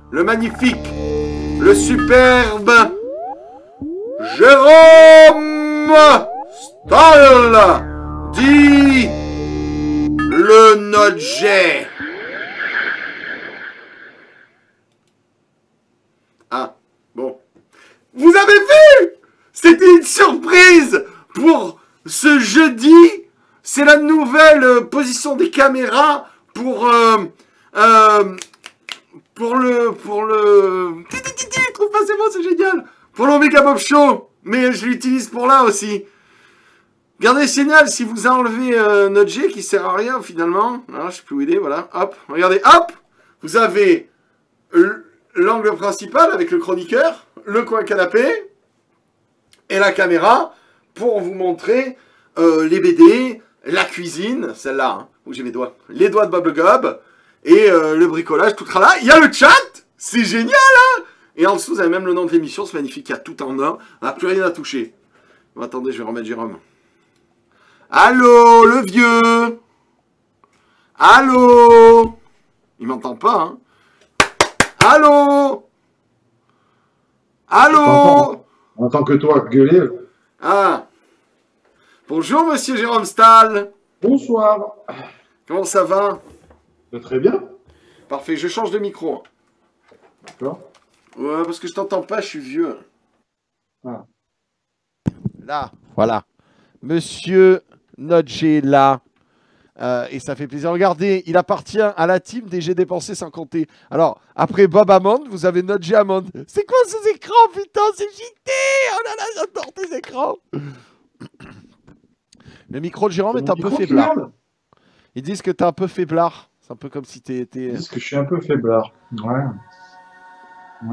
le magnifique, le superbe Jérôme Stahl, dit le Nodjet. Ah, bon. Vous avez vu? C'était une surprise pour ce jeudi. C'est la nouvelle position des caméras pour le... Trouve pas, c'est bon, c'est génial. Pour l'Omega Bob Show. Mais je l'utilise pour là aussi. Regardez le signal, si vous enlevez notre G qui sert à rien finalement. Alors, je sais plus où il est, voilà. Hop, regardez, hop. Vous avez l'angle principal avec le chroniqueur, le coin canapé et la caméra pour vous montrer les BD, la cuisine, celle-là, hein, où j'ai mes doigts, les doigts de Bob le Gob et le bricolage, tout sera là. Il y a le chat, c'est génial, hein. Et en dessous, vous avez même le nom de l'émission, c'est magnifique, il y a tout en un, on n'a plus rien à toucher. Bon, attendez, je vais remettre Jérôme. Allô, le vieux. Allô. Il m'entend pas, hein. Allô. Allô. On entend que toi gueuler. Ah. Bonjour, monsieur Jérôme Stahl. Bonsoir. Comment ça va? Très bien. Parfait, je change de micro. D'accord. Ouais, parce que je t'entends pas, je suis vieux. Ah. Là, voilà. Monsieur Nodjet là. Et ça fait plaisir. Regardez, il appartient à la team des J'ai dépensé sans compter. Alors, après Bob Hammond, vous avez Nodjet Hammond. C'est quoi ces écrans, putain? C'est JT. Oh là là, j'adore tes écrans. Le micro de Jérôme est un peu faiblard. Ils disent que t'es un peu faiblard. C'est un peu comme si t'étais... Ils disent que je suis un peu faiblard. Ouais.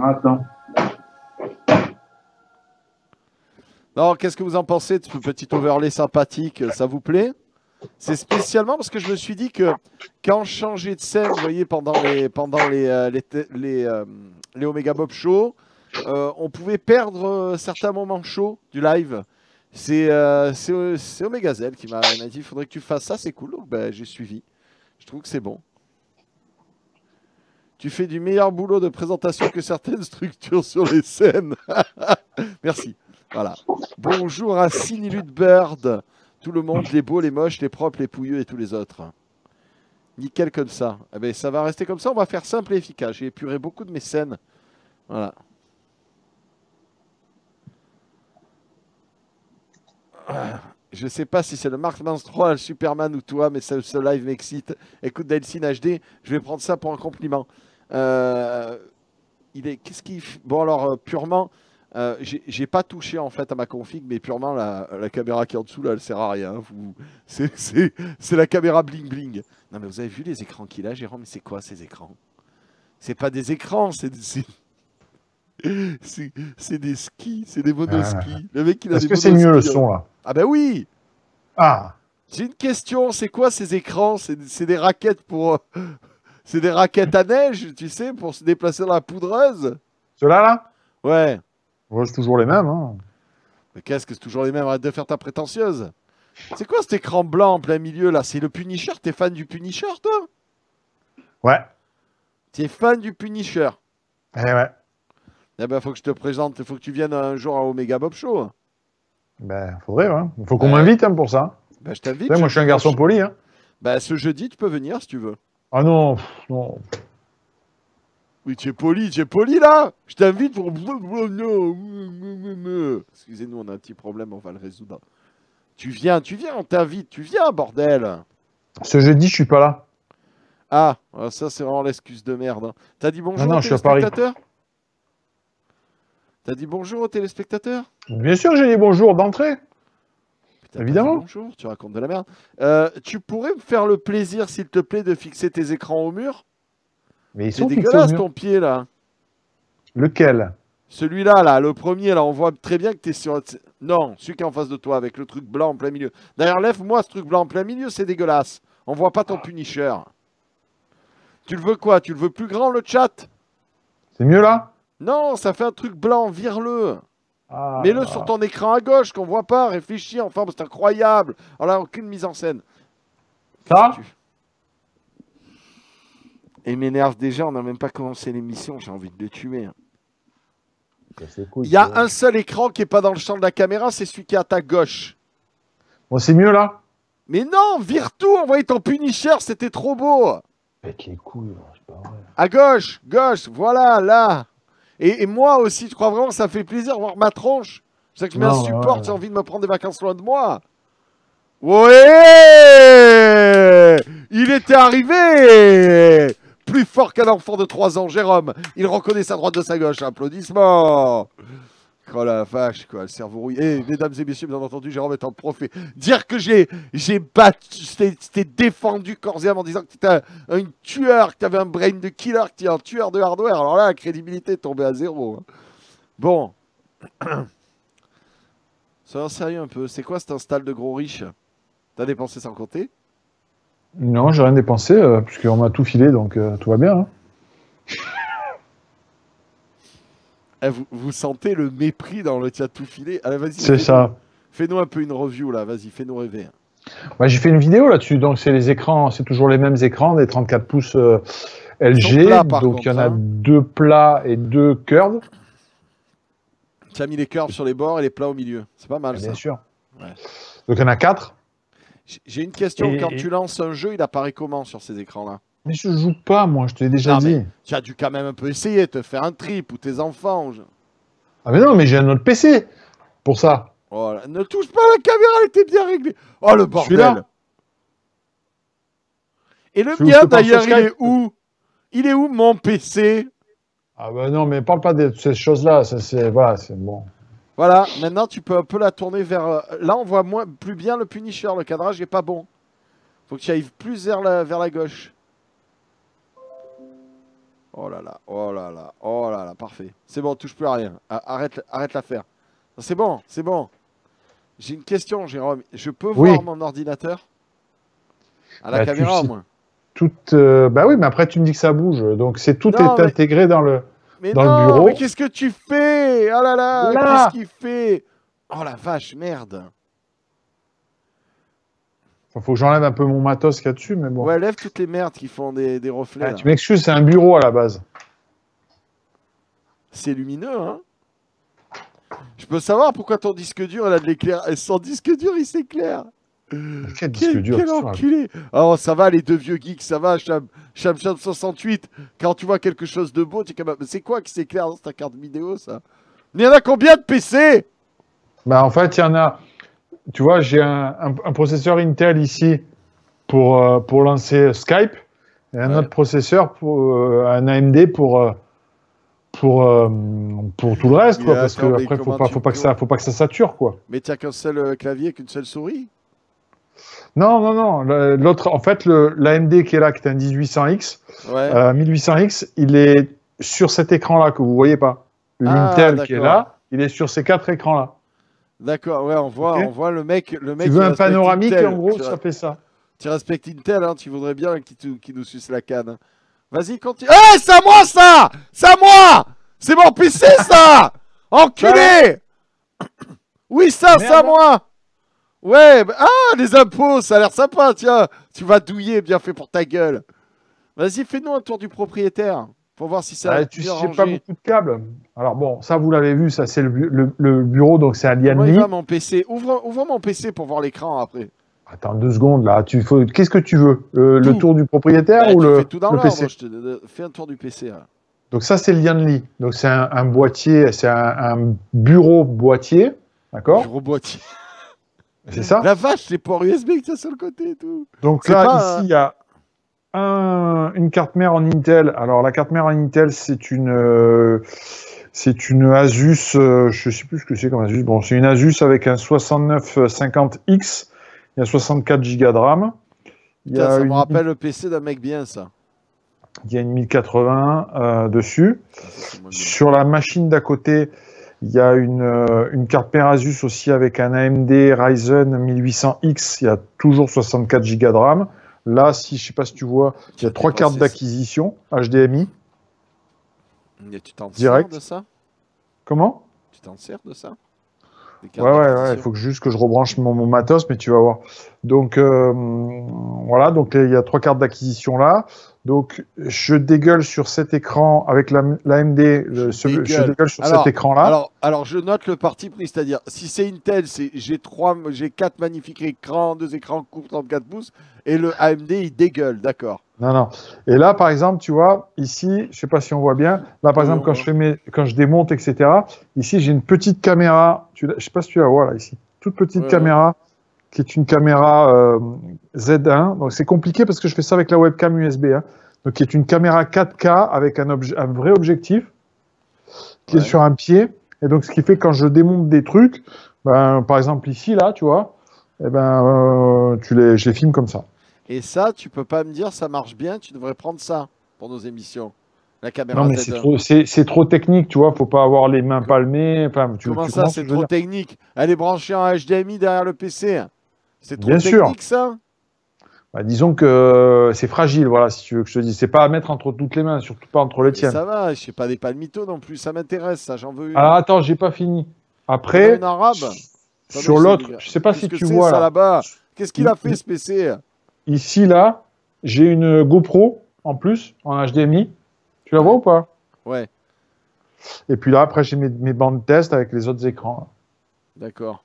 Attends. Non, qu'est-ce que vous en pensez de ce petit overlay sympathique? Ça vous plaît? C'est spécialement parce que je me suis dit que quand je changeais de scène, vous voyez, pendant les Omega Bob Show, on pouvait perdre certains moments chauds du live. C'est Omega Z qui m'a dit il faudrait que tu fasses ça, c'est cool. Donc ben, j'ai suivi. Je trouve que c'est bon. Tu fais du meilleur boulot de présentation que certaines structures sur les scènes. Merci. Voilà. Bonjour à Cindy Ludbird. Tout le monde, les beaux, les moches, les propres, les pouilleux et tous les autres. Nickel comme ça. Eh bien, ça va rester comme ça. On va faire simple et efficace. J'ai épuré beaucoup de mes scènes. Voilà. Je sais pas si c'est le Mark Menstral, Superman ou toi, mais ce live m'excite. Écoute, Delcine HD, je vais prendre ça pour un compliment. Qu'est-ce qu'il... Bon, alors, purement... j'ai pas touché en fait à ma config, mais purement la caméra qui est en dessous là, elle sert à rien. C'est la caméra bling bling. Non mais vous avez vu les écrans qu'il a, Jérôme? Mais c'est quoi ces écrans? C'est pas des écrans, c'est des skis, c'est des monoskis. Le mec, il a Est-ce que c'est mieux le son là? Ah ben oui. Ah. J'ai une question, c'est quoi ces écrans? C'est des raquettes pour... c'est des raquettes à neige, tu sais, pour se déplacer dans la poudreuse? Ceux-là là? Ouais. Ouais, c'est toujours les mêmes. Hein. Mais qu'est-ce que c'est toujours les mêmes? Arrête de faire ta prétentieuse. C'est quoi cet écran blanc en plein milieu là? C'est le Punisher? T'es fan du Punisher toi? Ouais. T'es fan du Punisher? Eh ouais. Eh ben faut que je te présente, faut que tu viennes un jour à Omega Bob Show. Ben, faudrait, ouais. Il faut qu'on m'invite hein, pour ça. Ben je t'invite. Moi, je suis un garçon poli. Hein. Ben ce jeudi, tu peux venir si tu veux. Ah non, non. Oui, tu es poli là. Je t'invite pour... Excusez-nous, on a un petit problème, on va le résoudre. Tu viens, on t'invite, tu viens, bordel. Ce jeudi, je suis pas là. Ah, ça c'est vraiment l'excuse de merde. Hein. T'as dit bonjour aux je suis à Paris. T'as dit bonjour aux téléspectateurs? Bien sûr, j'ai dit bonjour d'entrée. Évidemment. Bonjour, tu racontes de la merde. Tu pourrais me faire le plaisir, s'il te plaît, de fixer tes écrans au mur? Mais ils c'est sont dégueulasse ton pied là. Lequel? Celui-là, là, le premier, là, on voit très bien que tu es sur... Non, celui qui est en face de toi, avec le truc blanc en plein milieu. D'ailleurs, lève-moi ce truc blanc en plein milieu, c'est dégueulasse. On voit pas ton Punisher. Tu le veux quoi? Tu le veux plus grand, le chat? C'est mieux là? Non, ça fait un truc blanc, vire-le. Ah. Mets-le sur ton écran à gauche, qu'on voit pas, réfléchis, enfin, c'est incroyable. Alors là, aucune mise en scène. Ça? Il m'énerve déjà, on n'a même pas commencé l'émission, j'ai envie de le tuer. C'est cool, Il y a un seul écran qui n'est pas dans le champ de la caméra, c'est celui qui est à ta gauche. Bon, c'est mieux là. Mais non, vire tout, envoyez ton Punisher, c'était trop beau. Mec, les couilles, c'est pas vrai. À gauche, voilà, là. Et moi aussi, je crois vraiment que ça fait plaisir de voir ma tronche. C'est que je m'insupporte, j'ai envie de me prendre des vacances loin de moi. Ouais, il était arrivé. Plus fort qu'un enfant de 3 ans, Jérôme. Il reconnaît sa droite de sa gauche. Applaudissements. Oh la vache, quoi, le cerveau rouillé. Eh, mesdames et messieurs, bien entendu, Jérôme est un prophète. Dire que j'ai battu, t'es défendu corps et âme en disant que t'étais un tueur, que t'avais un brain de killer, que t'es un tueur de hardware. Alors là, la crédibilité est tombée à 0. Bon. Soyons sérieux un peu. C'est quoi cet install de gros riche? T'as dépensé sans compter? Non, j'ai rien dépensé, puisqu'on m'a tout filé, donc tout va bien. Hein. Eh, vous sentez le mépris dans le chat tout filé? Allez, vas-y. C'est ça. Fais-nous un peu une review, là. Vas-y, fais-nous rêver. Ouais, j'ai fait une vidéo là-dessus, donc c'est les écrans, c'est toujours les mêmes écrans, des 34 pouces LG, plats, donc il y en a hein. 2 plats et 2 curves. Tu as mis les curves sur les bords et les plats au milieu. C'est pas mal, ça. Bien sûr. Ouais. Donc il y en a 4. J'ai une question. Quand tu lances un jeu, il apparaît comment sur ces écrans-là? Mais je joue pas, moi, je te l'ai déjà dit. Tu as dû quand même un peu essayer, te faire un trip ou tes enfants. Ah mais non, mais j'ai un autre PC pour ça. Oh là, ne touche pas la caméra, elle était bien réglée. Oh le bordel. Celui-là. Et le mien d'ailleurs, il est où? Il est où mon PC? Ah bah non, mais parle pas de ces choses-là, ça c'est voilà, c'est bon. Voilà, maintenant tu peux un peu la tourner vers... Là, on voit plus bien le Punisher, le cadrage n'est pas bon. Faut que tu ailles plus vers la gauche. Oh là là, oh là là, oh là là, parfait. C'est bon, touche plus à rien. Arrête l'affaire. C'est bon, c'est bon. J'ai une question, Jérôme. Je peux voir mon ordinateur? À la caméra, au moins. Bah oui, mais après tu me dis que ça bouge. Donc tout est intégré dans le bureau. Mais qu'est-ce que tu fais? Oh là là, qu'est-ce qu'il fait? Oh la vache, merde. Faut que j'enlève un peu mon matos qu'il y a dessus, mais bon. Ouais, lève toutes les merdes qui font des reflets. Ah, tu m'excuses, c'est un bureau à la base. C'est lumineux, hein? Je peux savoir pourquoi ton disque dur, il a de l'éclair. Et son disque dur, il s'éclaire. Quel disque dur? Quel enculé! Oh, ça va, les deux vieux geeks, ça va, Cham 68. Quand tu vois quelque chose de beau, tu es capable. C'est quoi qui s'éclaire dans ta carte vidéo, ça? Il y en a combien de PC? Bah, en fait, il y en a. Tu vois, j'ai un processeur Intel ici pour lancer Skype et un autre processeur pour un AMD pour tout le reste, quoi, parce que après faut pas que ça sature, quoi. Mais tu n'as qu'un seul clavier, qu'une seule souris? Non. L'autre, en fait, l'AMD qui est là, qui est un 1800X, 1800X, il est sur cet écran-là que vous voyez pas. L'Intel qui est là, il est sur ces 4 écrans-là. D'accord, ouais, on voit le mec. Tu veux un panoramique, Intel, en gros, ça fait ça. Tu respectes Intel, hein, tu voudrais bien qu'il nous suce la canne. Vas-y, continue. Eh, c'est à moi, ça! C'est à moi! C'est mon PC, ça! Enculé! Oui, ça, c'est à moi! Ouais, les impôts, ça a l'air sympa, tiens. Tu vas douiller, bien fait pour ta gueule. Vas-y, fais-nous un tour du propriétaire. Pour voir si ça. Tu sais pas beaucoup de câbles. Alors bon, ça vous l'avez vu, ça c'est le bureau, donc c'est un Lian Li. Ouvre mon PC. Ouvre mon PC pour voir l'écran après. Attends 2 secondes là. Qu'est-ce que tu veux? Le tour du propriétaire ou le PC? Fais un tour du PC. Là. Donc ça c'est le Lian Li. Donc c'est un boîtier, c'est un bureau boîtier, d'accord? Bureau boîtier. C'est ça? La vache, les ports USB que tu as sur le côté et tout. Donc là, ici, il y a une carte mère en Intel. Alors, la carte mère en Intel, c'est une Asus, je sais plus ce que c'est comme Asus. Bon, c'est une Asus avec un 6950X. Il y a 64 Go de RAM. Ça me rappelle le PC d'un mec bien, ça. Il y a une 1080 dessus. Sur la machine d'à côté, il y a une carte mère Asus aussi avec un AMD Ryzen 1800X. Il y a toujours 64 Go de RAM. Là, je ne sais pas si tu vois, il y a 3 cartes d'acquisition HDMI. Tu t'en sers de ça? Comment? Tu t'en sers de ça? Ouais, il faut juste que je rebranche mon matos, mais tu vas voir. Donc, voilà, donc il y a 3 cartes d'acquisition là. Donc, je dégueule sur cet écran avec l'AMD, je dégueule sur cet écran-là. Alors, je note le parti pris, c'est-à-dire, si c'est Intel, j'ai 4 magnifiques écrans, 2 écrans courts 34 pouces, et le AMD, il dégueule, d'accord. Non. Et là, par exemple, tu vois, ici, je sais pas si on voit bien, là, par exemple, quand je démonte, etc., ici, j'ai une petite caméra, je sais pas si tu la vois, là, ici, toute petite caméra, qui est une caméra Z1. Donc, c'est compliqué parce que je fais ça avec la webcam USB, hein. Donc, qui est une caméra 4K avec un vrai objectif, qui est sur un pied. Et donc, ce qui fait que quand je démonte des trucs, ben, par exemple, ici, là, tu vois, eh ben, je les filme comme ça. Et ça, tu peux pas me dire, ça marche bien, tu devrais prendre ça pour nos émissions. La caméra non, mais c'est trop technique, tu vois, faut pas avoir les mains palmées. Enfin, Comment ça, c'est trop technique? Elle est branchée en HDMI derrière le PC. C'est trop bien technique, ça? Bah, disons que c'est fragile, voilà, si tu veux que je te dise. C'est pas à mettre entre toutes les mains, surtout pas entre les tiennes. Ça va, je sais pas des palmitos non plus, ça m'intéresse, ça, j'en veux une. Alors attends, j'ai pas fini. Après, une arabe sur l'autre, je sais pas si tu vois ça là-bas. Qu'est-ce qu'il a fait, ce PC? Ici, là, j'ai une GoPro en plus, en HDMI. Tu la vois ou pas? Ouais. Et puis là, après, j'ai mes bandes de test avec les autres écrans. D'accord.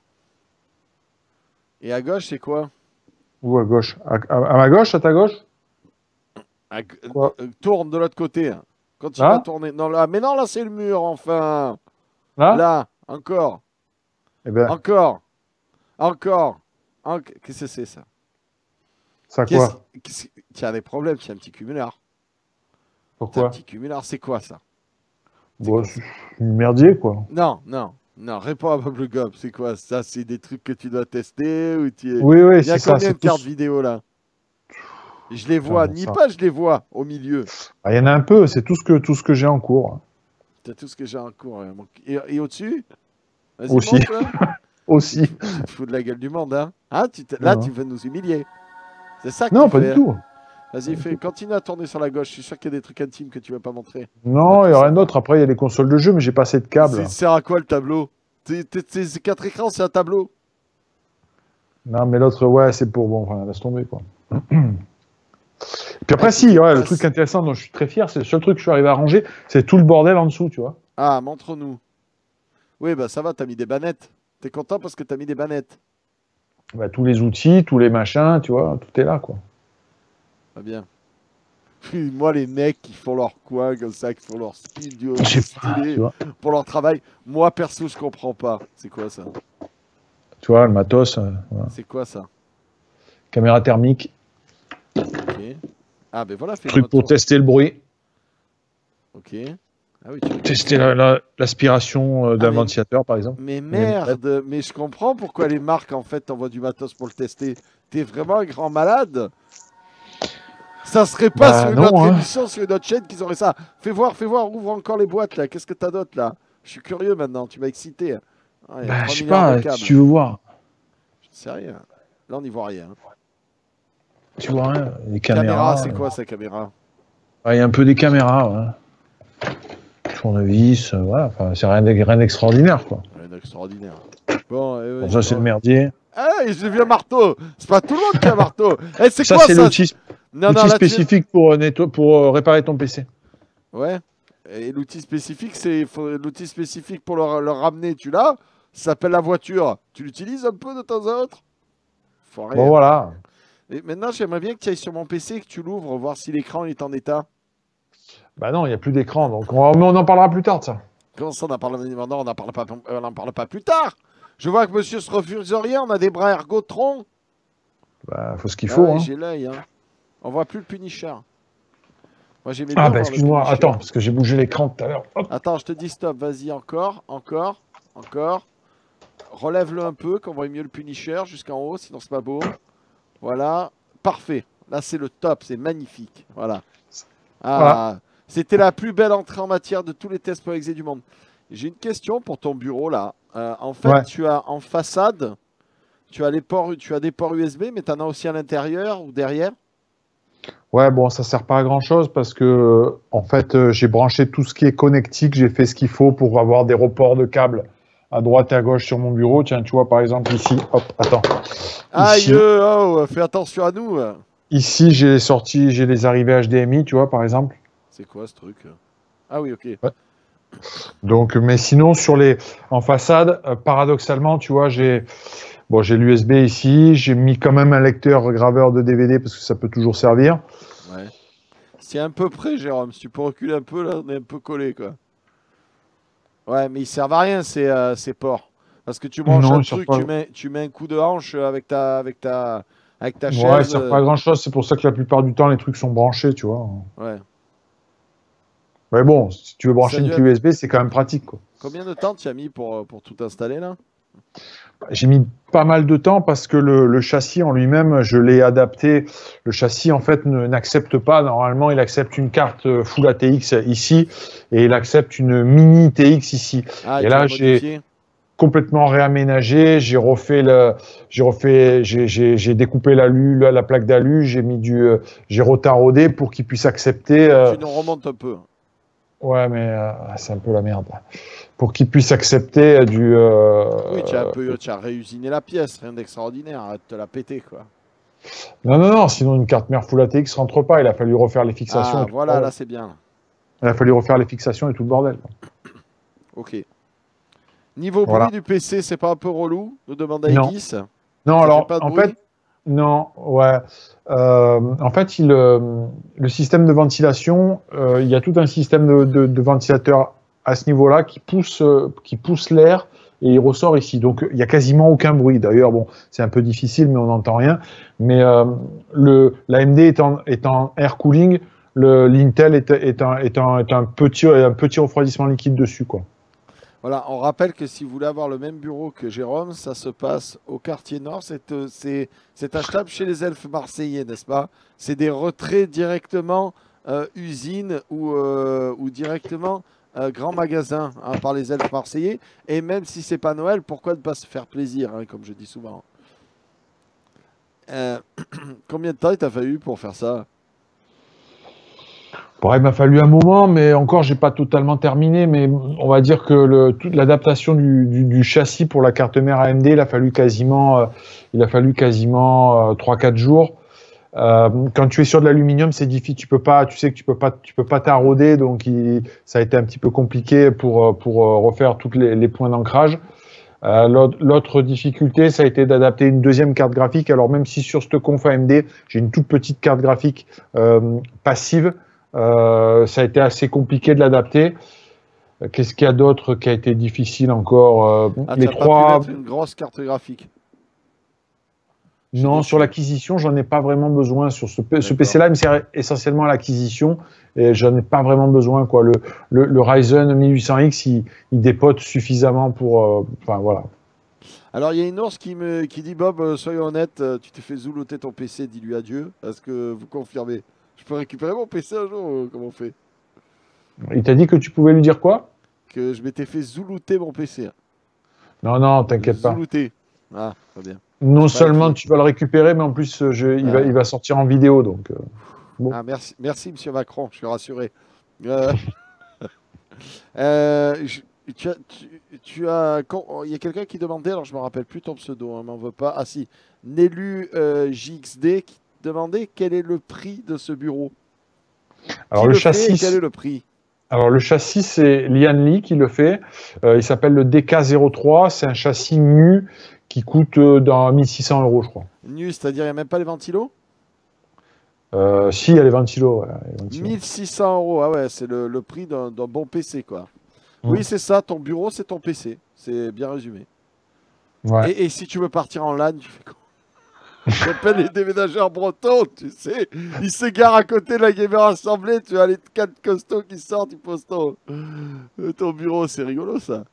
Et à gauche, c'est quoi? Où à gauche? À ma gauche, à ta gauche? Tourne de l'autre côté. Quand tu vas tourner. Non, là, mais non, là, c'est le mur, enfin. Là, encore. Eh ben. Encore. Qu'est-ce que c'est, ça? Ça quoi? Tu as des problèmes, tu as un petit cumulard. Pourquoi? Un petit cumulard, c'est quoi, ça? Bon, c'est merdier, quoi. Non, réponds à Bubblegum, c'est quoi? Ça, c'est des trucs que tu dois tester ou Oui, il y a combien de cartes vidéo, là? Je les vois, je les vois au milieu. Il y en a un peu, c'est tout ce que j'ai en cours. C'est tout ce que j'ai en cours. Et au-dessus? Aussi. Aussi. Tu te fous de la gueule du monde, hein? Là, tu veux nous humilier. C'est ça que non, pas du tout. Vas-y, continue à tourner sur la gauche. Je suis sûr qu'il y a des trucs intimes que tu ne vas pas montrer. Non, il y a rien d'autre. Après, il y a les consoles de jeu, mais j'ai pas assez de câbles. Ça sert à quoi le tableau? Ces 4 écrans, c'est un tableau. Non, mais l'autre, ouais, c'est pour... Bon, enfin, laisse tomber, quoi. Puis après, le truc intéressant dont je suis très fier, c'est le seul truc que je suis arrivé à ranger, c'est tout le bordel en dessous, tu vois. Ah, montre-nous. Oui, bah ça va, t'as mis des bannettes. T'es content parce que t'as mis des bannettes. Bah, tous les outils, tous les machins, tu vois, tout est là, quoi. Pas bien. Moi, les mecs qui font leur coin comme ça, qui font leur studio stylé pour leur travail, moi, perso, je comprends pas. C'est quoi ça? Tu vois, le matos. Voilà. C'est quoi ça? Caméra thermique. Ok. Ah, ben voilà. Truc pour tester le bruit. Ok. Ah oui, tester l'aspiration d'un ventilateur, par exemple. Mais merde, mais je comprends pourquoi les marques, en fait, t'envoient du matos pour le tester. T'es vraiment un grand malade. Ça serait pas sur une autre émission, sur une autre chaîne qu'ils auraient ça. Fais voir, ouvre encore les boîtes, là. Qu'est-ce que t'as d'autre, là? Je suis curieux, maintenant. Tu m'as excité. Je sais pas, si tu veux voir. Je sais rien. Là, on n'y voit rien. Tu vois rien, les caméras. C'est quoi, sa caméra? Il y a un peu des caméras, ouais. Tournevis, voilà, enfin, c'est rien d'extraordinaire, quoi. Rien d'extraordinaire. Bon, ça, c'est le merdier. Ah, j'ai vu un marteau. C'est pas tout le monde qui a un marteau. C'est ça, quoi c'est l'outil spécifique pour réparer ton PC. Ouais. Et l'outil spécifique, c'est l'outil spécifique pour le ramener. Tu l'as? Ça s'appelle la voiture. Tu l'utilises un peu de temps à autre? Bon, voilà. Et maintenant, j'aimerais bien que tu ailles sur mon PC et que tu l'ouvres, voir si l'écran est en état. Bah non, il n'y a plus d'écran, donc on en parlera plus tard de ça. Comment ça, on en parle maintenant? On n'en parle pas plus tard. Je vois que monsieur se refuse rien, on a des bras ergotron. Bah, faut ce qu'il faut. J'ai l'œil, hein. On voit plus le Punisher. Moi, j'ai excuse-moi, attends, parce que j'ai bougé l'écran tout à l'heure. Attends, je te dis stop, vas-y, encore. Relève-le un peu, qu'on voit mieux le Punisher jusqu'en haut, sinon c'est pas beau. Voilà, parfait. Là, c'est le top, c'est magnifique. Voilà. C'était la plus belle entrée en matière de tous les tests pour exe du monde. J'ai une question pour ton bureau, là. En fait, tu as en façade, tu as des ports USB, mais tu en as aussi à l'intérieur ou derrière? Ouais, bon, ça sert pas à grand chose parce que, en fait, j'ai branché tout ce qui est connectique, j'ai fait ce qu'il faut pour avoir des reports de câbles à droite et à gauche sur mon bureau. Tiens, tu vois, par exemple, ici, hop, attends. Aïe, fais attention à nous. Ici, j'ai les arrivées HDMI, tu vois, par exemple. C'est quoi ce truc? Ah oui, ok. Ouais. Donc, mais sinon, en façade, paradoxalement, tu vois, j'ai l'USB ici, j'ai mis quand même un lecteur graveur de DVD parce que ça peut toujours servir. Ouais. C'est un peu près, Jérôme. Si tu peux reculer un peu, là, on est un peu collé, quoi. Ouais, mais ils servent à rien, ces ports. Parce que tu branches un truc, tu mets un coup de hanche avec ta chaise. Ouais, ça sert pas à grand chose. C'est pour ça que la plupart du temps, les trucs sont branchés, tu vois. Ouais. Mais bon, si tu veux brancher une clé USB, c'est quand même pratique, quoi. Combien de temps tu as mis pour tout installer, là? J'ai mis pas mal de temps parce que le châssis en lui-même, je l'ai adapté. Le châssis, en fait, n'accepte pas. Normalement, il accepte une carte Full ATX ici et il accepte une mini TX ici. Ah, et là, j'ai complètement réaménagé. J'ai découpé la plaque d'alu. J'ai retarodé pour qu'il puisse accepter. Tu nous remontes un peu. Ouais, mais c'est un peu la merde. Pour qu'il puisse accepter du... Oui, tu as réusiné la pièce, rien d'extraordinaire, arrête de te la péter, quoi. Non, sinon une carte mère Full ATX rentre pas, il a fallu refaire les fixations. Ah, voilà, là c'est bien. Il a fallu refaire les fixations et tout le bordel. Ok. Niveau bruit du PC, c'est pas un peu relou de demander à X? Non, alors, en fait, non, ouais. En fait, le système de ventilation, il y a tout un système de ventilateur à ce niveau-là qui pousse l'air et il ressort ici. Donc, il n'y a quasiment aucun bruit. D'ailleurs, bon, c'est un peu difficile, mais on n'entend rien. Mais l'AMD est en air cooling, l'Intel est un petit refroidissement liquide dessus, quoi. Voilà, on rappelle que si vous voulez avoir le même bureau que Jérôme, ça se passe au quartier nord. C'est achetable chez les elfes marseillais, n'est-ce pas? C'est des retraits directement usine ou directement grand magasin par les elfes marseillais. Et même si c'est pas Noël, pourquoi ne pas se faire plaisir, hein, comme je dis souvent. Combien de temps il t'a fallu pour faire ça? Bon, il m'a fallu un moment, mais encore, j'ai pas totalement terminé. Mais on va dire que toute l'adaptation du châssis pour la carte mère AMD, il a fallu quasiment 3-4 jours. Quand tu es sur de l'aluminium, c'est difficile. Tu sais que tu peux pas tarauder, donc ça a été un petit peu compliqué pour refaire tous les points d'ancrage. L'autre difficulté, ça a été d'adapter une deuxième carte graphique. Alors même si sur cette conf AMD, j'ai une toute petite carte graphique passive. Ça a été assez compliqué de l'adapter. Qu'est-ce qu'il y a d'autre qui a été difficile encore? Les trois. Pas pu mettre une grosse carte graphique. Non, sur l'acquisition, j'en ai pas vraiment besoin. Sur ce PC-là, il me sert essentiellement à l'acquisition et j'en ai pas vraiment besoin, quoi. Le Ryzen 1800X, il dépote suffisamment pour. Enfin, voilà. Alors, il y a une ours qui dit Bob, soyons honnêtes, tu t'es fait zouloter ton PC, dis-lui adieu. Est-ce que vous confirmez? Je peux récupérer mon PC un jour, comment on fait? Il t'a dit que tu pouvais lui dire quoi? Que je m'étais fait zoulouter mon PC. Non, t'inquiète pas. Zoulouter. Ah, très bien. Non seulement tu vas le récupérer, mais en plus, il va sortir en vidéo. Donc, bon. Ah, merci, monsieur Macron, je suis rassuré. Il y a quelqu'un qui demandait, alors je ne me rappelle plus ton pseudo, on m'en veut pas. Ah si, Nelu JXD qui demandait quel est le prix de ce bureau. Alors le châssis, quel est le prix? Alors le châssis, c'est Lian Li qui le fait. Il s'appelle le DK03. C'est un châssis nu qui coûte dans 1600 €, je crois. Nu, c'est-à-dire il n'y a même pas les ventilos? Si, il y a les ventilos. Ouais, 1600 €, ah ouais, c'est le prix d'un bon PC, quoi. Oui, c'est ça, ton bureau, c'est ton PC. C'est bien résumé. Ouais. Et si tu veux partir en LAN, tu fais quoi? J'appelle les déménageurs bretons, tu sais. Ils se garent à côté de la Gamer Assemblée, tu as les 4 costauds qui sortent, ils posent ton bureau, c'est rigolo ça.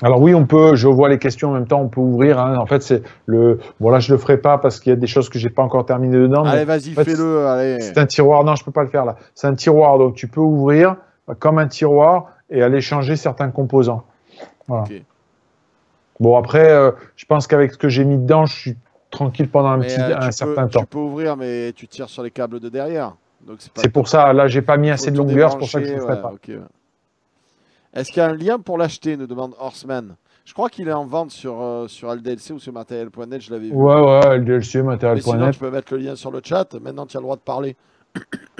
Alors oui, on peut, je vois les questions en même temps, on peut ouvrir. Hein. En fait, c'est bon là je le ferai pas parce qu'il y a des choses que j'ai pas encore terminées dedans. Allez, vas-y, fais-le. Allez. C'est un tiroir, non, je peux pas le faire là. C'est un tiroir, donc tu peux ouvrir comme un tiroir et aller changer certains composants. Voilà. Okay. Bon après, je pense qu'avec ce que j'ai mis dedans, je suis tranquille pendant un certain temps. Tu peux ouvrir, mais tu tires sur les câbles de derrière. C'est pour ça, là, j'ai pas mis assez de longueur, c'est pour ça que je ne le ferai pas. Okay, ouais. Est-ce qu'il y a un lien pour l'acheter, nous demande Horseman? Je crois qu'il est en vente sur LDLC ou sur matériel.net, je l'avais vu. Ouais, LDLC, Mais sinon, matériel.net. tu peux mettre le lien sur le chat. Maintenant, tu as le droit de parler.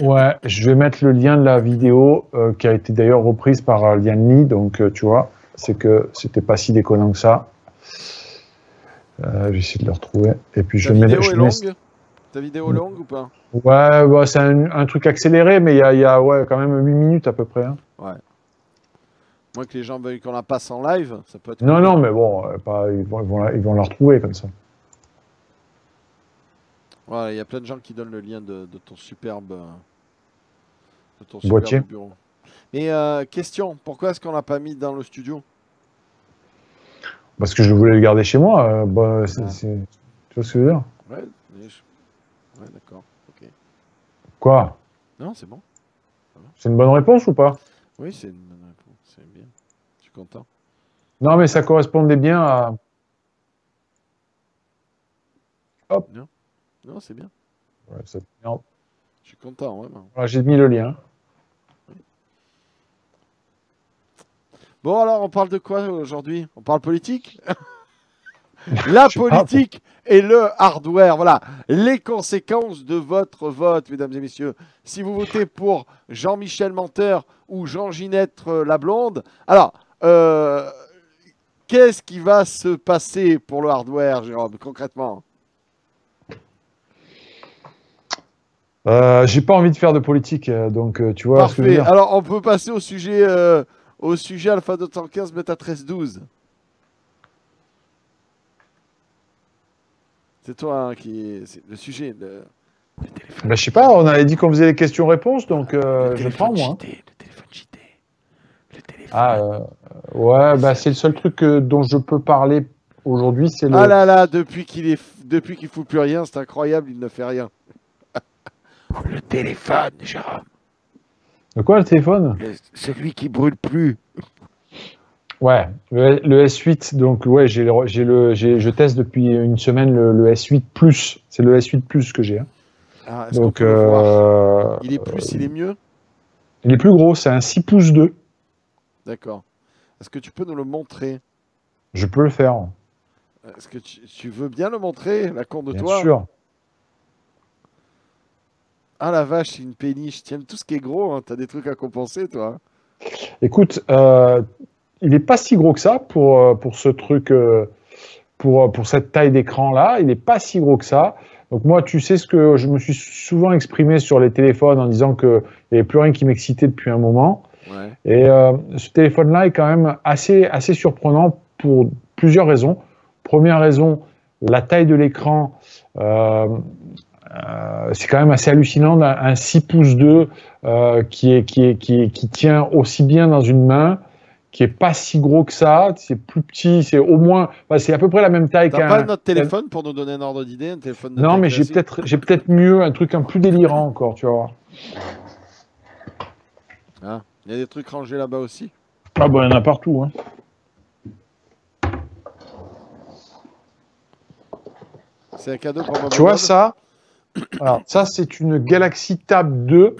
Ouais, je vais mettre le lien de la vidéo qui a été d'ailleurs reprise par Lian Li, donc tu vois, c'est que c'était pas si déconnant que ça. Je vais essayer de le retrouver. Et puis Ta vidéo est longue? Ta vidéo est longue ou pas? Ouais, c'est un truc accéléré, mais il y a ouais, quand même 8 minutes à peu près. Hein. Ouais. Moins que les gens veuillent qu'on la passe en live, ça peut être... Non, cool. non, mais bon, ils vont la retrouver comme ça. Voilà, il y a plein de gens qui donnent le lien de ton superbe Boîtier. bureau. Mais question, pourquoi est-ce qu'on l'a pas mis dans le studio? Parce que je voulais le garder chez moi. Tu vois ce que je veux dire? Ouais, ouais, d'accord. Ok. Quoi? Non, c'est bon. C'est une bonne réponse ou pas? Oui, c'est une bonne réponse. C'est bien. Je suis content. Non, mais ça correspondait bien à... Hop. Non, c'est bien. Ouais, ça... non. Je suis content, vraiment. Voilà, j'ai mis le lien. Bon, alors, on parle de quoi aujourd'hui? On parle politique? La politique et le hardware. Voilà, les conséquences de votre vote, mesdames et messieurs. Si vous votez pour Jean-Michel Menteur ou Jean-Ginette la Blonde, alors, qu'est-ce qui va se passer pour le hardware, Jérôme, concrètement? J'ai pas envie de faire de politique, donc tu vois ce que je veux Parfait. dire. Alors, on peut passer au sujet Alpha 215 Beta 1312. C'est toi hein, c'est le sujet. Le téléphone. Ben, je sais pas, on avait dit qu'on faisait les questions-réponses, donc je prends moi. Le téléphone JT. Le téléphone. Ouais, bah, c'est le seul truc dont je peux parler aujourd'hui, c'est le... Ah là là, depuis qu'il fout plus rien, c'est incroyable, il ne fait rien. Le téléphone, Jérôme. De quoi, le téléphone? Celui qui brûle plus. Ouais, le S8, donc ouais, je teste depuis une semaine le S8 Plus. C'est le S8 Plus que j'ai. Hein. Ah, est-ce qu'on peut le voir? Il est plus, il est mieux? Il est plus gros, c'est un 6 pouces 2. D'accord. Est-ce que tu peux nous le montrer? Je peux le faire. Est-ce que tu veux bien le montrer, la con de Bien toi? sûr. Ah la vache, c'est une péniche. Tiens, tout ce qui est gros, hein, t'as des trucs à compenser, toi. Écoute, il n'est pas si gros que ça pour ce truc, pour cette taille d'écran-là. Il n'est pas si gros que ça. Donc moi, tu sais ce que je me suis souvent exprimé sur les téléphones en disant qu'il n'y avait plus rien qui m'excitait depuis un moment. Ouais. Et ce téléphone-là est quand même assez surprenant pour plusieurs raisons. Première raison, la taille de l'écran. C'est quand même assez hallucinant, un 6 pouces 2 qui tient aussi bien dans une main, qui est pas si gros que ça, c'est plus petit, c'est au moins, c'est à peu près la même taille qu'un... T'as pas notre téléphone pour nous donner un ordre d'idée, un téléphone de Non, mais j'ai peut-être mieux, un truc un plus délirant encore, tu vas voir. Ah, il y a des trucs rangés là-bas aussi. Ah bah il y en a partout, hein. C'est un cadeau pour moi. Tu vois ça? Alors, ça, c'est une Galaxy Tab 2.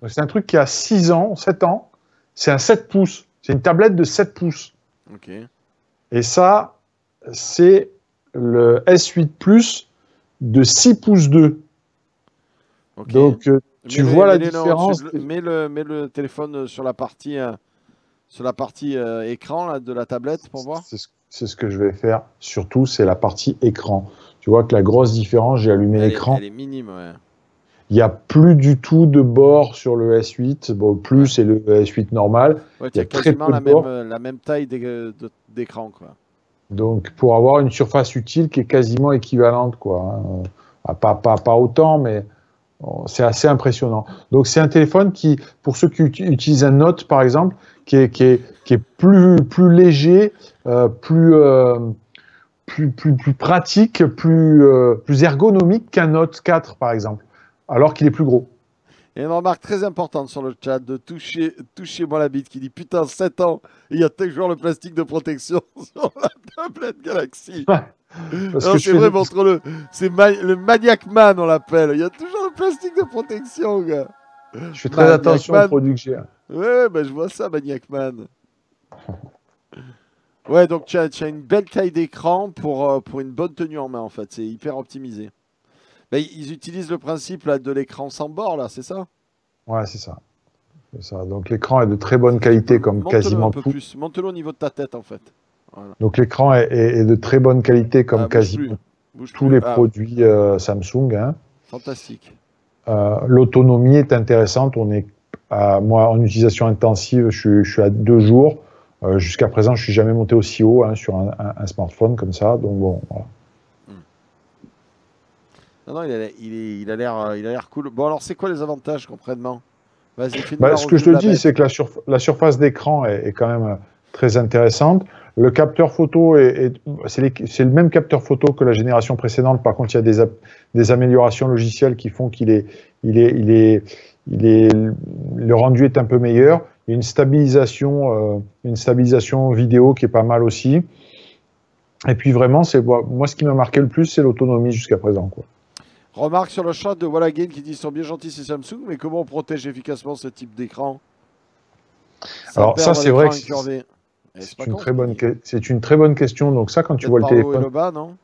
C'est un truc qui a 6 ans, 7 ans. C'est un 7 pouces. C'est une tablette de 7 pouces. Ok. Et ça, c'est le S8 Plus de 6 pouces 2. Okay. Donc, tu vois la différence. Mets le téléphone sur la partie écran là, de la tablette pour voir. C'est ce que je vais faire. Surtout, c'est la partie écran. Tu vois que la grosse différence, j'ai allumé l'écran. Elle est minime, ouais. Il n'y a plus du tout de bord sur le S8. Bon, plus c'est le S8 normal. Ouais, tu as quasiment la même taille d'écran, quoi. Donc, pour avoir une surface utile qui est quasiment équivalente, quoi. Hein. Pas autant, mais c'est assez impressionnant. Donc, c'est un téléphone qui, pour ceux qui utilisent un Note, par exemple, qui est plus léger, plus pratique, plus ergonomique qu'un Note 4, par exemple, alors qu'il est plus gros. Il y a une remarque très importante sur le chat de Touchez-moi la bite qui dit putain, 7 ans, il y a toujours le plastique de protection sur la tablette Galaxy. Ouais. C'est vrai, montre-le. C'est le Maniac Man, on l'appelle. Il y a toujours le plastique de protection, gars. Je fais très attention aux produits que j'ai. Ouais, bah, je vois ça, Maniac Man. Ouais, donc tu as une belle taille d'écran pour une bonne tenue en main, en fait. C'est hyper optimisé. Mais ils utilisent le principe là, de l'écran sans bord, là, c'est ça? Ouais, c'est ça. C'est ça. Donc l'écran est de très bonne qualité, comme Monte-le un quasiment peu tout. plus. Monte-le au niveau de ta tête, en fait. Voilà. Donc l'écran est de très bonne qualité, comme Ah, bouge quasiment plus. Bouge tous plus. les Ah, produits Samsung, hein. fantastique. L'autonomie est intéressante. Moi, en utilisation intensive, je suis à 2 jours. Jusqu'à présent, je suis jamais monté aussi haut, hein, sur un smartphone comme ça. Donc bon, voilà. Non, il a l'air cool. Bon, alors, c'est quoi les avantages concrètement? Vas-y, fais-nous la Ce que revue je de te la dis, bête. c'est que la surface d'écran est quand même très intéressante. Le capteur photo c'est le même capteur photo que la génération précédente. Par contre, il y a des améliorations logicielles qui font le rendu est un peu meilleur. Il y a une stabilisation vidéo qui est pas mal aussi. Et puis vraiment, moi ce qui m'a marqué le plus, c'est l'autonomie jusqu'à présent, quoi. Remarque sur le chat de Wallagain qui dit ils sont bien gentils, c'est Samsung, mais comment on protège efficacement ce type d'écran sans Alors ça, perdre c'est vrai l'écran que incurvé? Eh, c'est pas une con, ce qu'il dit. c'est une très bonne question. Donc ça, quand tu Peut-être vois le par le haut et téléphone, le bas, non?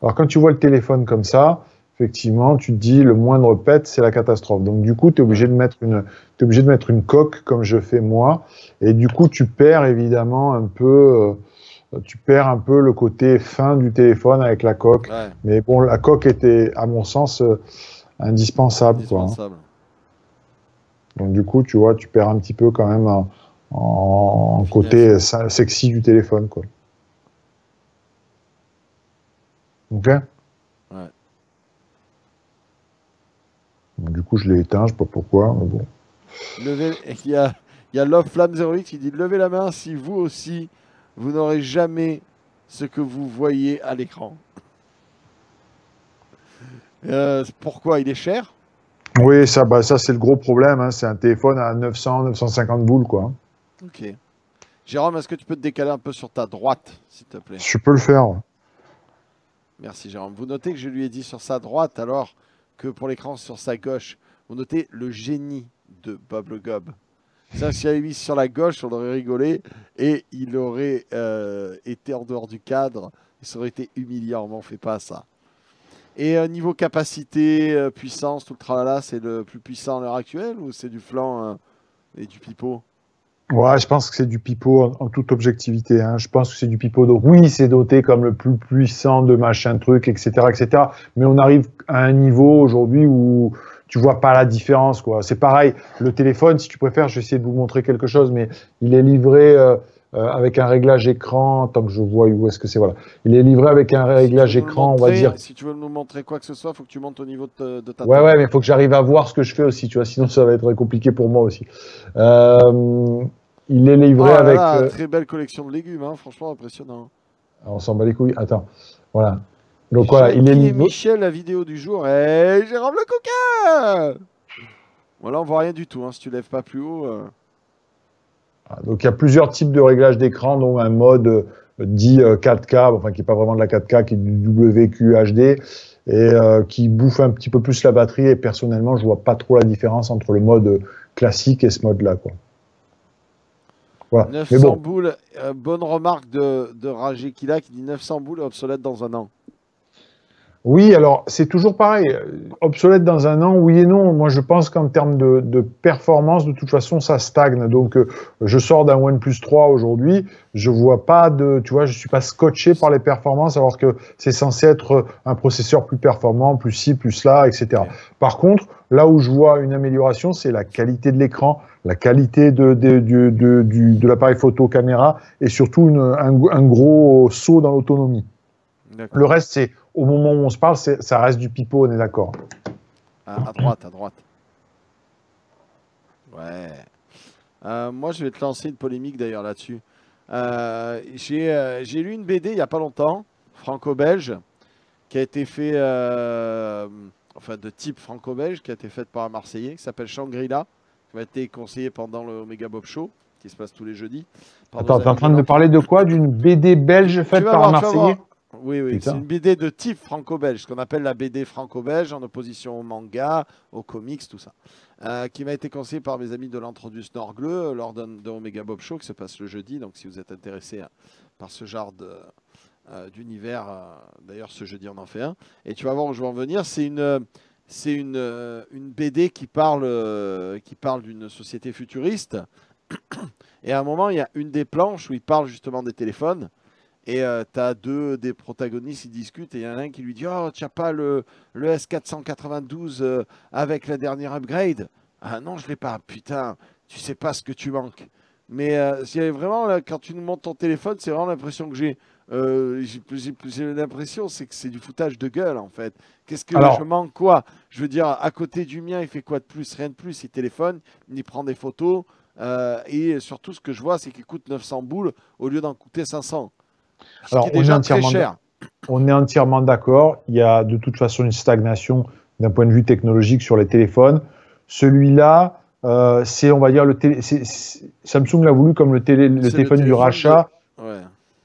alors quand tu vois le téléphone comme ça, effectivement, tu te dis le moindre pet, c'est la catastrophe. Donc du coup, tu es obligé de mettre t'es obligé de mettre une coque comme je fais moi, et du coup, tu perds évidemment tu perds un peu le côté fin du téléphone avec la coque. Ouais, Mais bon, la coque était, à mon sens, indispensable, quoi, hein. indispensable. Donc du coup, tu vois, tu perds un petit peu quand même en Finesse. côté sexy du téléphone, quoi. Ok? Ouais. Donc, du coup, je l'ai éteint, je sais pas pourquoi, mais bon. Il y a Love Flamme 08 qui dit levez la main si vous aussi, vous n'aurez jamais ce que vous voyez à l'écran. Pourquoi? Il est cher? Oui, ça c'est le gros problème, hein. C'est un téléphone à 900, 950 boules, quoi. Ok. Jérôme, est-ce que tu peux te décaler un peu sur ta droite, s'il te plaît? Je peux le faire. Merci, Jérôme. Vous notez que je lui ai dit sur sa droite, alors que pour l'écran sur sa gauche. Vous notez le génie de Bob le Gob. Ça, s'il avait mis sur la gauche, on aurait rigolé et il aurait été en dehors du cadre. Et ça aurait été humiliant, mais on ne fait pas ça. Et niveau capacité, puissance, tout le tralala, c'est le plus puissant à l'heure actuelle ou c'est du flan et du pipeau? Ouais, je pense que c'est du pipeau en toute objectivité, hein. Je pense que c'est du pipeau. Donc oui, c'est doté comme le plus puissant de machin truc, etc., etc. Mais on arrive à un niveau aujourd'hui où tu vois pas la différence, quoi. C'est pareil. Le téléphone, si tu préfères, je vais essayer de vous montrer quelque chose, mais il est livré avec un réglage écran. Tant que je vois où est-ce que c'est, voilà. Il est livré avec un réglage écran, on va dire. Si tu veux nous montrer quoi que ce soit, il faut que tu montes au niveau de ta Ouais, table. ouais, mais il faut que j'arrive à voir ce que je fais aussi, tu vois. Sinon, ça va être compliqué pour moi aussi. Il est livré Oh là avec. là, très belle collection de légumes, hein, franchement impressionnant. On s'en bat les couilles. Attends, voilà. Donc voilà, il Jackie et est. Michel, la vidéo du jour. Et Jérôme le coquin. Voilà, on voit rien du tout, hein, si tu lèves pas plus haut. Donc il y a plusieurs types de réglages d'écran, dont un mode dit 4K, enfin qui n'est pas vraiment de la 4K, qui est du WQHD et qui bouffe un petit peu plus la batterie. Et personnellement, je vois pas trop la différence entre le mode classique et ce mode-là, quoi. Voilà. 900 Mais bon. boules, bonne remarque de Ragé Kila qui dit 900 boules obsolète dans un an. Oui, alors c'est toujours pareil. Obsolète dans un an, oui et non. Moi, je pense qu'en termes de performance, de toute façon, ça stagne. Donc, je sors d'un OnePlus 3 aujourd'hui. Je vois pas tu vois, je suis pas scotché par les performances, alors que c'est censé être un processeur plus performant, plus ci, plus là, etc. Okay. Par contre, là où je vois une amélioration, c'est la qualité de l'écran, la qualité de l'appareil photo caméra et surtout un gros saut dans l'autonomie. Le reste, c'est au moment où on se parle, ça reste du pipeau, on est d'accord. À droite, à droite. Ouais. Moi, je vais te lancer une polémique d'ailleurs là-dessus. J'ai lu une BD il n'y a pas longtemps, franco-belge, qui a été fait, enfin de type franco-belge, qui a été faite par un Marseillais, qui s'appelle Shangri-La, qui m'a été conseillé pendant le Omega Bob Show, qui se passe tous les jeudis. Attends, t'es en train de me parler de quoi? D'une BD belge faite par un Marseillais? Oui, oui, c'est une BD de type franco-belge, ce qu'on appelle la BD franco-belge, en opposition au manga, aux comics, tout ça. Qui m'a été conseillé par mes amis de l'Entre du Snorgle lors d'un Omega Bob Show qui se passe le jeudi. Donc, si vous êtes intéressé par ce genre d'univers, d'ailleurs, ce jeudi, on en fait un. Et tu vas voir où je vais en venir. C'est une BD qui parle d'une société futuriste. Et à un moment, il y a une des planches où il parle justement des téléphones. Et tu as deux des protagonistes qui discutent et il y en a un qui lui dit « Oh, tu n'as pas le S492 avec la dernière upgrade ?»« Ah non, je ne l'ai pas. Putain, tu sais pas ce que tu manques. » Mais vraiment, là, quand tu nous montres ton téléphone, c'est vraiment l'impression que j'ai. J'ai l'impression que c'est du foutage de gueule, en fait. Qu'est-ce que je manque, quoi? Je veux dire, à côté du mien, il fait quoi de plus? Rien de plus. Il téléphone, il prend des photos. Et surtout, ce que je vois, c'est qu'il coûte 900 boules au lieu d'en coûter 500. Alors, on est entièrement d'accord. Il y a de toute façon une stagnation d'un point de vue technologique sur les téléphones. Celui-là, c'est, on va dire, Samsung l'a voulu comme le téléphone du rachat,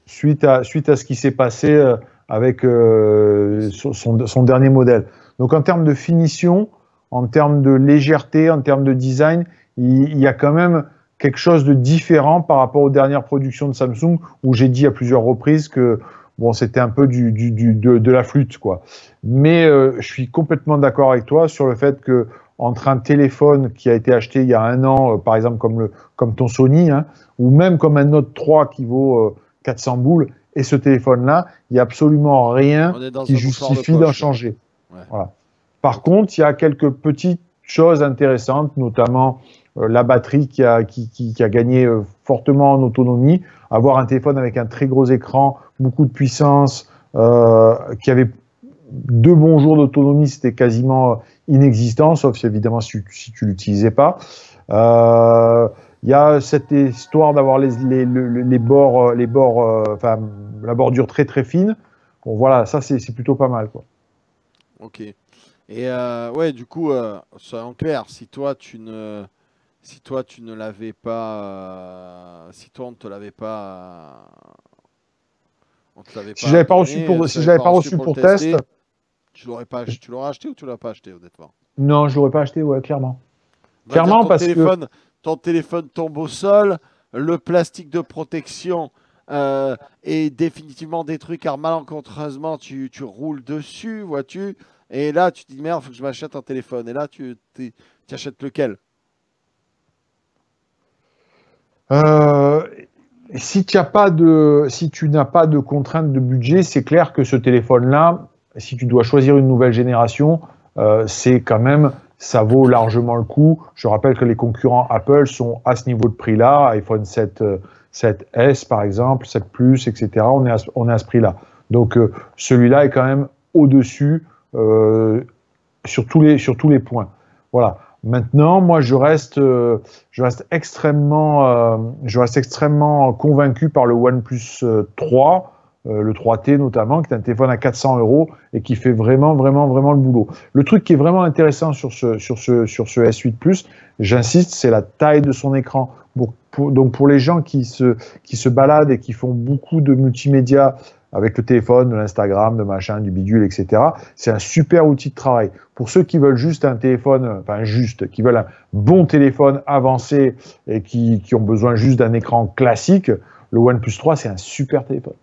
suite à ce qui s'est passé avec son dernier modèle. Donc, en termes de finition, en termes de légèreté, en termes de design, il y a quand même quelque chose de différent par rapport aux dernières productions de Samsung, où j'ai dit à plusieurs reprises que bon, c'était un peu de la flûte, quoi. Mais je suis complètement d'accord avec toi sur le fait que entre un téléphone qui a été acheté il y a 1 an, par exemple comme ton Sony, hein, ou même comme un Note 3 qui vaut 400 boules, et ce téléphone-là, il n'y a absolument rien qui justifie d'en changer. Ouais. Voilà. Par contre, il y a quelques petites choses intéressantes, notamment la batterie qui a gagné fortement en autonomie, avoir un téléphone avec un très gros écran, beaucoup de puissance, qui avait 2 bons jours d'autonomie, c'était quasiment inexistant, sauf si évidemment si tu l'utilisais pas. Il y a cette histoire d'avoir les bords, enfin la bordure très très fine. Bon voilà, ça c'est plutôt pas mal, quoi. Ok. Et ouais, du coup, ça en clair, si toi tu ne l'avais pas, si toi on te l'avait pas, si j'avais pas reçu pour test, tu l'aurais acheté ou tu l'as pas acheté, honnêtement? Non, je l'aurais pas acheté, ouais, clairement. Clairement, parce que ton téléphone tombe au sol, le plastique de protection est définitivement détruit car malencontreusement tu roules dessus, vois-tu? Et là, tu te dis, merde, il faut que je m'achète un téléphone. Et là, tu achètes lequel? Si tu n'as pas de contrainte de budget, c'est clair que ce téléphone-là, si tu dois choisir une nouvelle génération, c'est quand même, ça vaut largement le coup. Je rappelle que les concurrents Apple sont à ce niveau de prix-là, iPhone 7S par exemple, 7 Plus, etc. On est à ce prix-là. Donc celui-là est quand même au-dessus sur tous les points. Voilà. Maintenant, moi, je reste extrêmement convaincu par le OnePlus 3, le 3T notamment, qui est un téléphone à 400 € et qui fait vraiment le boulot. Le truc qui est vraiment intéressant sur ce S8 Plus, j'insiste, c'est la taille de son écran. Donc pour les gens qui se baladent et qui font beaucoup de multimédia avec le téléphone, de l'Instagram, de machin, du bidule, etc. C'est un super outil de travail. Pour ceux qui veulent juste un téléphone, qui veulent un bon téléphone avancé et qui ont besoin juste d'un écran classique, le OnePlus 3, c'est un super téléphone.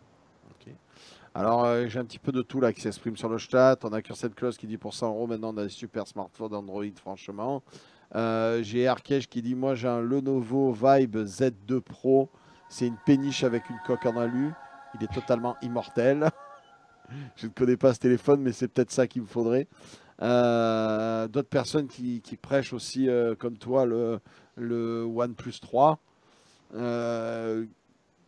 Okay. Alors, j'ai un petit peu de tout là qui s'exprime sur le chat. On a Cursed Close qui dit pour 100 €, maintenant on a des super smartphones Android, franchement. J'ai Arkesh qui dit, moi j'ai un Lenovo Vibe Z2 Pro. C'est une péniche avec une coque en alu. Il est totalement immortel. Je ne connais pas ce téléphone, mais c'est peut-être ça qu'il me faudrait. D'autres personnes qui prêchent aussi, comme toi, le OnePlus 3.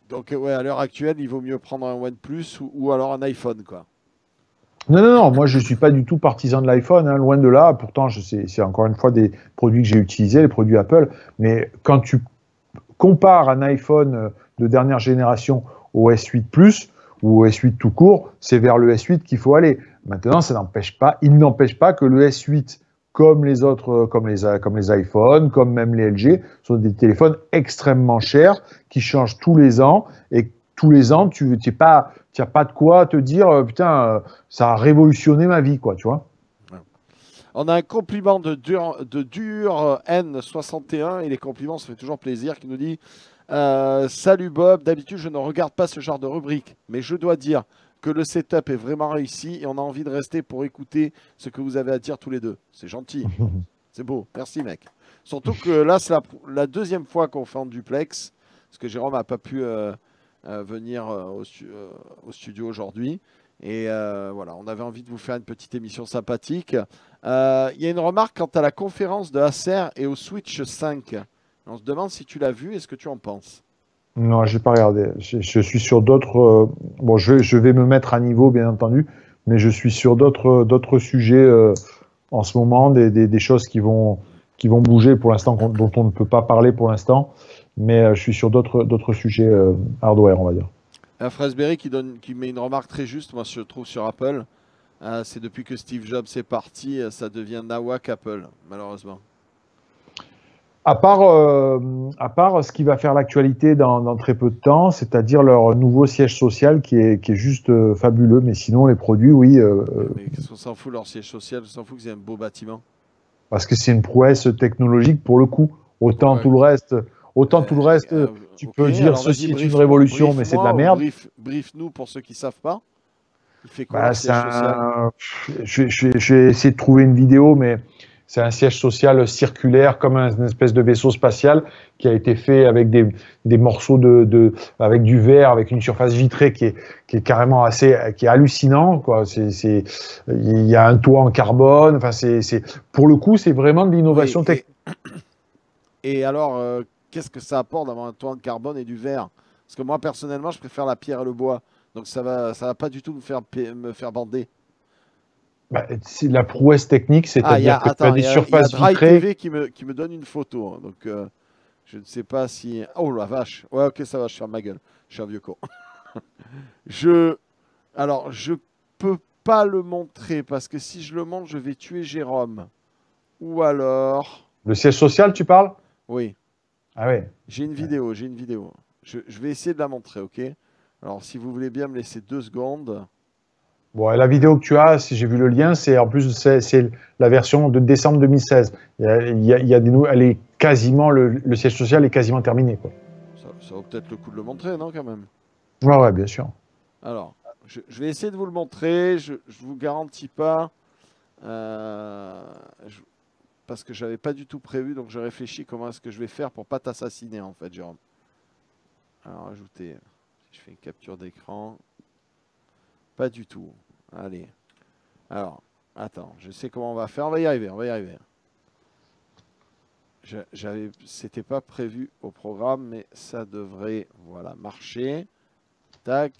Donc, ouais, à l'heure actuelle, il vaut mieux prendre un OnePlus ou alors un iPhone, quoi. Non, moi je ne suis pas du tout partisan de l'iPhone, hein, loin de là. Pourtant, c'est encore une fois des produits que j'ai utilisés, les produits Apple. Mais quand tu compares un iPhone de dernière génération au S8 Plus ou au S8 tout court, c'est vers le S8 qu'il faut aller. Maintenant, il n'empêche pas que le S8, comme les autres, comme les iPhones, comme même les LG, sont des téléphones extrêmement chers qui changent tous les ans et tous les ans, tu n'as pas de quoi te dire putain, ça a révolutionné ma vie, quoi, tu vois. On a un compliment de dur N61 et les compliments, ça fait toujours plaisir, qui nous dit salut Bob, d'habitude je ne regarde pas ce genre de rubrique, mais je dois dire que le setup est vraiment réussi et on a envie de rester pour écouter ce que vous avez à dire tous les deux. C'est gentil, c'est beau, merci mec. Surtout que là c'est la deuxième fois qu'on fait en duplex, parce que Jérôme n'a pas pu venir au studio aujourd'hui. Et voilà, on avait envie de vous faire une petite émission sympathique. Il y a une remarque quant à la conférence de Acer et au Switch 5. On se demande si tu l'as vu, est-ce que tu en penses? Non, j'ai pas regardé. Je suis sur d'autres. Bon, je vais me mettre à niveau, bien entendu, mais je suis sur d'autres sujets en ce moment, des choses qui vont bouger pour l'instant, dont on ne peut pas parler pour l'instant. Mais je suis sur d'autres sujets hardware, on va dire. Frasberry qui met une remarque très juste, moi je trouve, sur Apple. C'est depuis que Steve Jobs est parti, ça devient nawak Apple, malheureusement. À part ce qui va faire l'actualité dans très peu de temps, c'est-à-dire leur nouveau siège social qui est juste fabuleux, mais sinon les produits, oui. Mais qu'est-ce qu'on s'en fout, leur siège social, on s'en fout que c'est un beau bâtiment. Parce que c'est une prouesse technologique pour le coup. Autant tout le reste, tu peux dire ceci est une révolution, mais c'est de la merde. Brief-nous pour ceux qui ne savent pas. Il fait quoi le siège social? Je vais essayer de trouver une vidéo, mais c'est un siège social circulaire comme une espèce de vaisseau spatial qui a été fait avec des morceaux avec du verre, avec une surface vitrée qui est carrément qui est hallucinant, quoi. Il y a un toit en carbone. Enfin, pour le coup, c'est vraiment de l'innovation technique. Et alors, qu'est-ce que ça apporte d'avoir un toit en carbone et du verre? Parce que moi, personnellement, je préfère la pierre et le bois. Donc, ça va pas du tout me faire bander. Bah, c'est la prouesse technique, c'est-à-dire que tu as des surfaces vitrées. Il y a TV qui me donne une photo. Hein, donc, je ne sais pas si... Oh la vache. Ouais, ok, ça va, je ferme ma gueule. Je suis un vieux con. Alors, je peux pas le montrer parce que si je le montre, je vais tuer Jérôme. Ou alors... Le siège social, tu parles? Oui. Ah oui. J'ai une vidéo. Je vais essayer de la montrer, ok? Alors, si vous voulez bien me laisser 2 secondes... Bon, la vidéo que tu as, si j'ai vu le lien, c'est la version de décembre 2016. Elle est quasiment le siège social est quasiment terminé, quoi. Ça vaut peut-être le coup de le montrer, non, quand même? Ouais, bien sûr. Alors, je vais essayer de vous le montrer. Je vous garantis pas, parce que j'avais pas du tout prévu, donc je réfléchis comment est-ce que je vais faire pour pas t'assassiner, en fait, Jérôme. Alors, ajouter. Je fais une capture d'écran. Pas du tout. Allez. Alors, attends, je sais comment on va faire. On va y arriver, C'était pas prévu au programme, mais ça devrait, voilà, marcher. Tac.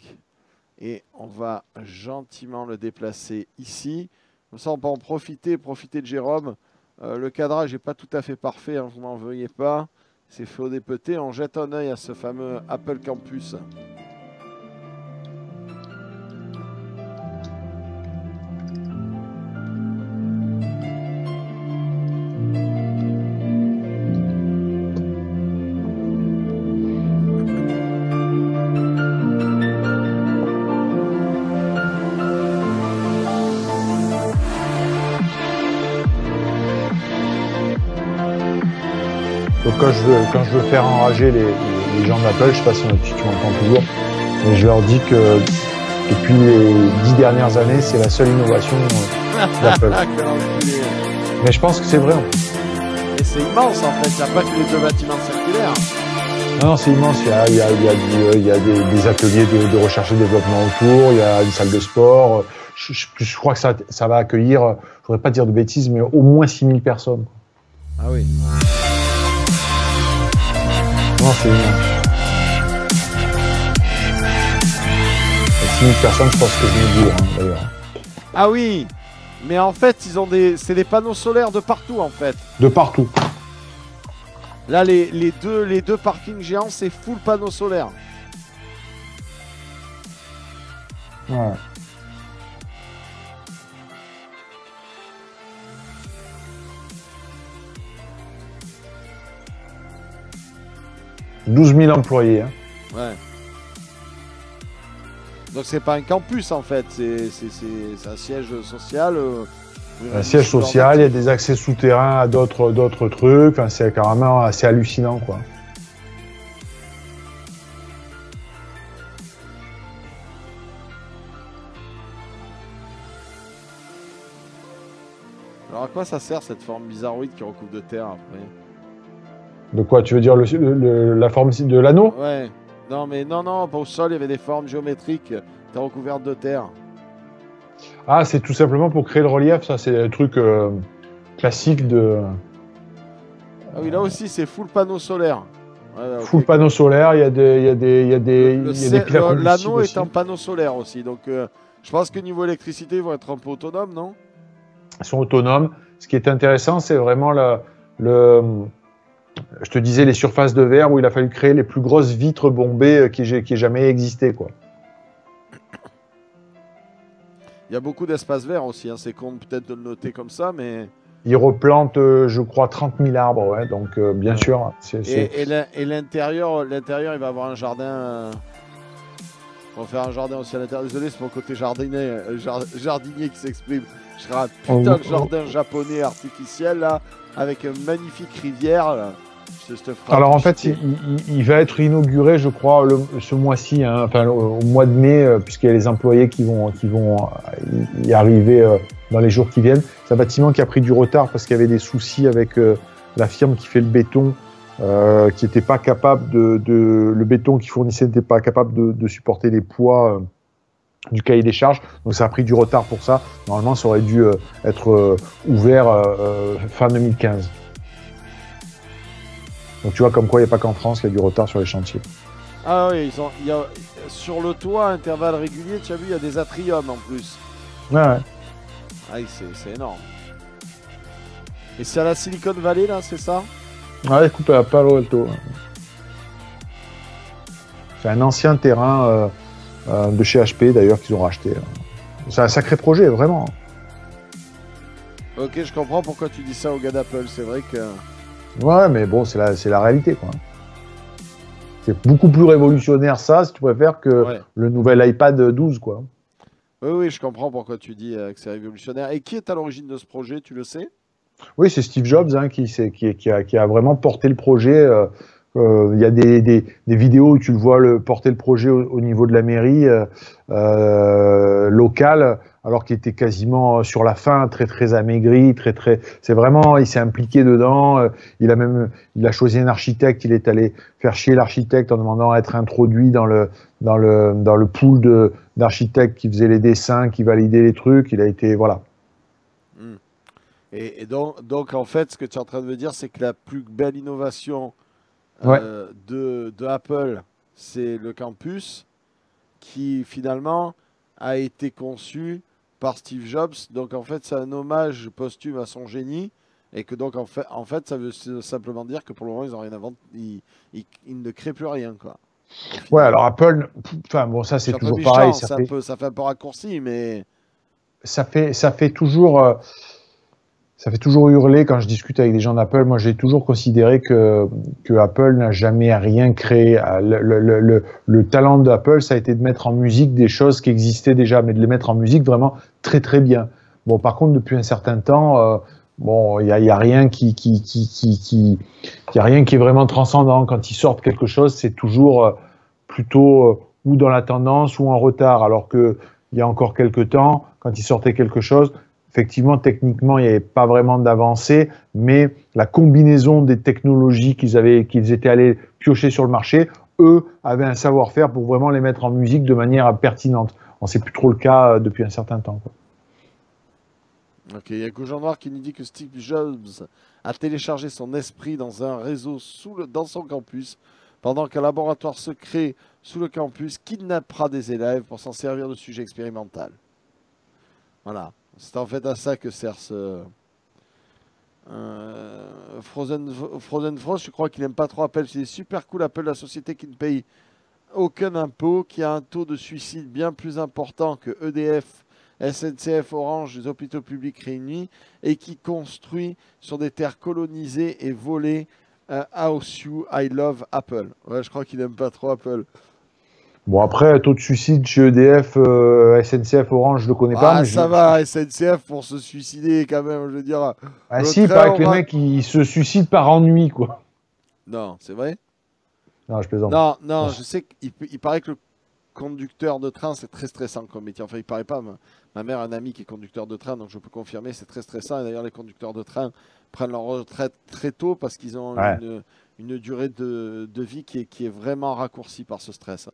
Et on va gentiment le déplacer ici. Comme ça, on peut en profiter de Jérôme. Le cadrage n'est pas tout à fait parfait, hein, vous m'en veuillez pas. C'est fait au dépeté. On jette un œil à ce fameux Apple Campus. Donc quand je veux faire enrager les gens d'Apple, je ne sais pas si tu m'entends toujours, mais je leur dis que depuis les 10 dernières années, c'est la seule innovation d'Apple. Mais je pense que c'est vrai. En fait. Et c'est immense en fait, il n'y a pas que les 2 bâtiments circulaires. Non, c'est immense. Il y a des ateliers de recherche et développement autour, il y a une salle de sport. Je crois que ça va accueillir, je ne voudrais pas dire de bêtises, mais au moins 6000 personnes. Ah oui. Non, c'est immense. 6000 personnes, je pense que je me dis, d'ailleurs. Ah oui, mais en fait, c'est des panneaux solaires de partout, en fait. De partout. Là, les deux parkings géants, c'est full panneaux solaires. Ouais. « 12 000 employés. Hein. Ouais. Donc c'est pas un campus en fait, c'est un siège social. Un siège social, il y a des accès souterrains à d'autres trucs. Enfin, c'est carrément assez hallucinant, quoi. Alors à quoi ça sert cette forme bizarroïde qui recouvre de terre après? De quoi? Tu veux dire la forme de l'anneau? Ouais. Non mais non, au sol il y avait des formes géométriques recouvertes de terre. Ah, c'est tout simplement pour créer le relief, ça c'est un truc classique de... Ah oui, là aussi c'est full panneau solaire. Ouais, full panneau solaire, il y a des piles à combustible. L'anneau est aussi. un panneau solaire aussi, donc je pense que niveau électricité ils vont être un peu autonomes, non? Ils sont autonomes. Ce qui est intéressant, c'est vraiment je te disais, les surfaces de verre où il a fallu créer les plus grosses vitres bombées qui aient jamais existé, quoi. Il y a beaucoup d'espaces verts aussi, hein. C'est con peut-être de le noter comme ça, mais... Ils replantent, je crois, 30 000 arbres, ouais, donc bien sûr. Et l'intérieur, il va avoir un jardin... On va faire un jardin aussi à l'intérieur. Désolé, c'est mon côté jardinier qui s'exprime. Je serai un putain de jardin japonais artificiel, là, avec une magnifique rivière, là. Alors en fait, il va être inauguré, je crois, ce mois-ci, hein, enfin au mois de mai, puisqu'il y a les employés qui vont y arriver dans les jours qui viennent. C'est un bâtiment qui a pris du retard parce qu'il y avait des soucis avec la firme qui fait le béton, qui n'était pas capable le béton qu'il fournissait n'était pas capable de supporter les poids du cahier des charges. Donc ça a pris du retard pour ça. Normalement, ça aurait dû être ouvert fin 2015. Donc tu vois comme quoi il n'y a pas qu'en France qu'il y a du retard sur les chantiers. Ah oui, il y a, sur le toit, à intervalles réguliers, tu as vu, il y a des atriums en plus. Ouais. Ah, c'est énorme. Et c'est à la Silicon Valley, là, c'est ça? Ouais, écoute, à Palo Alto. C'est un ancien terrain de chez HP, d'ailleurs, qu'ils ont racheté. C'est un sacré projet, vraiment. Ok, je comprends pourquoi tu dis ça au gars d'Apple. C'est vrai que... Ouais, mais bon, c'est la réalité, quoi. C'est beaucoup plus révolutionnaire, ça, si tu préfères, que le nouvel iPad 12, quoi. Oui, je comprends pourquoi tu dis que c'est révolutionnaire. Et qui est à l'origine de ce projet, tu le sais? Oui, c'est Steve Jobs hein, qui a vraiment porté le projet. Il y a des vidéos où tu le vois porter le projet au niveau de la mairie locale, alors qu'il était quasiment sur la fin, très amaigri, c'est vraiment, il s'est impliqué dedans. Il a choisi un architecte. Il est allé faire chier l'architecte en demandant à être introduit dans le pool d'architectes qui faisaient les dessins, qui validaient les trucs. Il a été voilà. Et donc, en fait, ce que tu es en train de me dire, c'est que la plus belle innovation de Apple, c'est le campus qui, finalement, a été conçu par Steve Jobs. Donc, en fait, c'est un hommage posthume à son génie. Et que donc, en fait, ça veut simplement dire que pour le moment, ils n'ont rien inventé. Ils ne créent plus rien, quoi. Ouais, alors Apple, enfin bon, ça c'est toujours pareil. Ça fait un peu raccourci, mais... Ça fait toujours hurler quand je discute avec des gens d'Apple. Moi, j'ai toujours considéré que Apple n'a jamais rien créé. Le talent d'Apple, ça a été de mettre en musique des choses qui existaient déjà, mais de les mettre en musique vraiment très bien. Bon, par contre, depuis un certain temps, bon, il y a rien qui est vraiment transcendant. Quand ils sortent quelque chose, c'est toujours plutôt ou dans la tendance ou en retard. Alors que il y a encore quelques temps, quand ils sortaient quelque chose, effectivement, techniquement, il n'y avait pas vraiment d'avancée, mais la combinaison des technologies qu'ils étaient allés piocher sur le marché, eux avaient un savoir-faire pour vraiment les mettre en musique de manière pertinente. On sait plus trop le cas depuis un certain temps, quoi. Ok, il y a Goujon Noir qui nous dit que Steve Jobs a téléchargé son esprit dans un réseau dans son campus, pendant qu'un laboratoire secret sous le campus kidnappera des élèves pour s'en servir de sujet expérimental. Voilà. C'est en fait à ça que sert ce Frozen Frost. Je crois qu'il n'aime pas trop Apple. C'est super cool Apple, la société qui ne paye aucun impôt, qui a un taux de suicide bien plus important que EDF, SNCF, Orange, les hôpitaux publics réunis, et qui construit sur des terres colonisées et volées. House You, I love Apple. Ouais, je crois qu'il n'aime pas trop Apple. Bon, après, taux de suicide chez EDF, SNCF, Orange, je le connais pas. Ah, Mais ça va, SNCF pour se suicider quand même, je veux dire. Ah le si, il train, paraît on que les va- mecs, ils se suicident par ennui, quoi. Non, c'est vrai? Non, je plaisante. Non, non, je sais qu'il paraît que le conducteur de train, c'est très stressant comme métier. Enfin, il paraît pas. Ma mère a un ami qui est conducteur de train, donc je peux confirmer, c'est très stressant. Et d'ailleurs, les conducteurs de train prennent leur retraite très tôt parce qu'ils ont Ouais. une durée de vie qui est vraiment raccourcie par ce stress.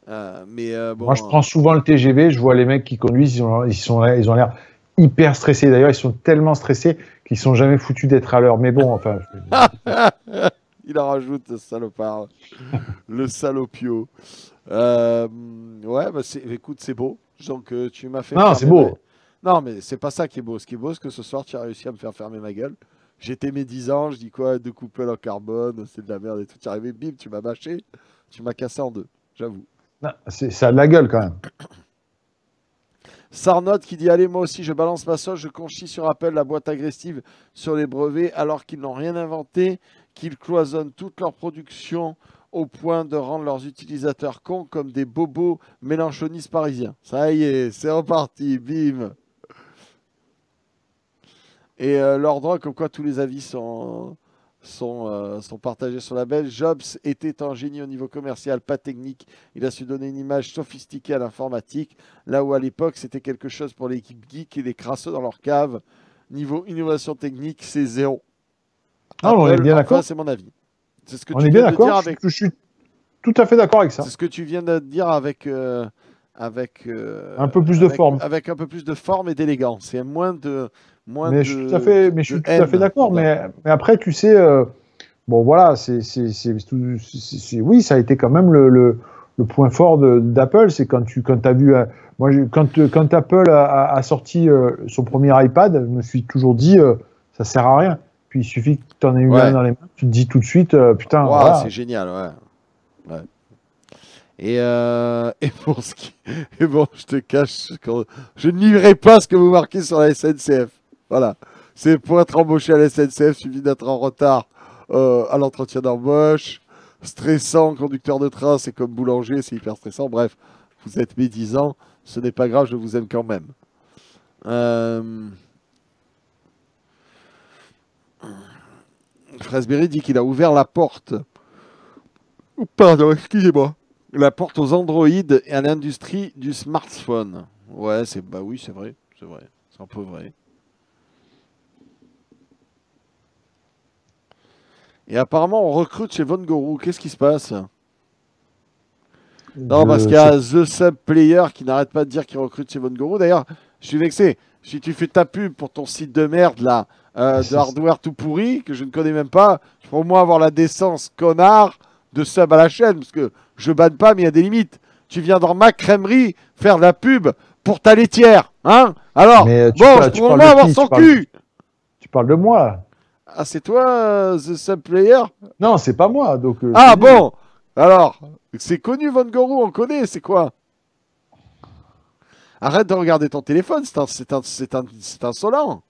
Bon, Moi, je prends souvent le TGV, je vois les mecs qui conduisent, ils ont l'air hyper stressés. D'ailleurs, ils sont tellement stressés qu'ils sont jamais foutus d'être à l'heure. Mais bon, enfin. il en rajoute, ce salopard. Le salopio. Ouais, bah écoute, c'est beau. Donc, tu m'as fait. Non, c'est fermer beau. Non, mais c'est pas ça qui est beau. Ce qui est beau, c'est que ce soir, tu as réussi à me faire fermer ma gueule. J'étais mes 10 ans, je dis quoi, de coupelle en carbone, c'est de la merde et tout. Tu es arrivé, bim, tu m'as bâché, tu m'as cassé en deux, j'avoue. Non, ça a de la gueule quand même. Sarnotte qui dit allez, moi aussi, je balance ma sauce, je conchis sur appel la boîte agressive sur les brevets alors qu'ils n'ont rien inventé, qu'ils cloisonnent toute leur production au point de rendre leurs utilisateurs cons comme des bobos mélanchonistes parisiens. Ça y est, c'est reparti, bim. Et leur droit, comme quoi tous les avis sont partagés sur la belle. Jobs était un génie au niveau commercial, pas technique. Il a su donner une image sophistiquée à l'informatique, là où à l'époque c'était quelque chose pour l'équipe geek et les crasseux dans leur cave. Niveau innovation technique, c'est zéro. Non, on est bien d'accord. C'est mon avis. C'est ce que On tu est viens bien de dire d'accord. avec. Je suis tout à fait d'accord avec ça. C'est ce que tu viens de dire avec. Un peu plus de forme. Avec un peu plus de forme et d'élégance. Et moins de. Mais je suis tout à fait d'accord. Mais après, tu sais, bon voilà, oui, ça a été quand même le point fort d'Apple, c'est quand as vu, moi, quand Apple a sorti son premier iPad, je me suis toujours dit, ça sert à rien. Puis il suffit que tu en aies eu un dans les mains, tu te dis tout de suite, putain, wow, voilà. C'est génial, ouais. Et pour ce qui, et bon, je te cache, je n'irai pas ce que vous marquez sur la SNCF. Voilà, c'est pour être embauché à la SNCF, il suffit d'être en retard à l'entretien d'embauche. Stressant, conducteur de train, c'est comme boulanger, c'est hyper stressant. Bref, vous êtes médisant, ce n'est pas grave, je vous aime quand même. Frasberry dit qu'il a ouvert la porte. Pardon, excusez-moi. La porte aux Android et à l'industrie du smartphone. Ouais, bah oui, c'est vrai, c'est un peu vrai. Et apparemment, on recrute chez Von Guru. Qu'est-ce qui se passe? Non, parce qu'il y a The Sub Player qui n'arrête pas de dire qu'il recrute chez Von Guru. D'ailleurs, je suis vexé. Si tu fais ta pub pour ton site de merde, là, de hardware tout pourri, que je ne connais même pas, je pourrais au moins avoir la décence, connard, de sub à la chaîne, parce que je banne pas, mais il y a des limites. Tu viens dans ma crèmerie faire de la pub pour ta laitière, hein? Alors, bon, je pourrais au moins avoir son cul. Tu parles de moi. Ah, c'est toi, The Sub Player? Non, c'est pas moi. Donc, ah bon. Alors, c'est connu, Von Guru, on connaît, c'est quoi? Arrête de regarder ton téléphone, c'est insolent.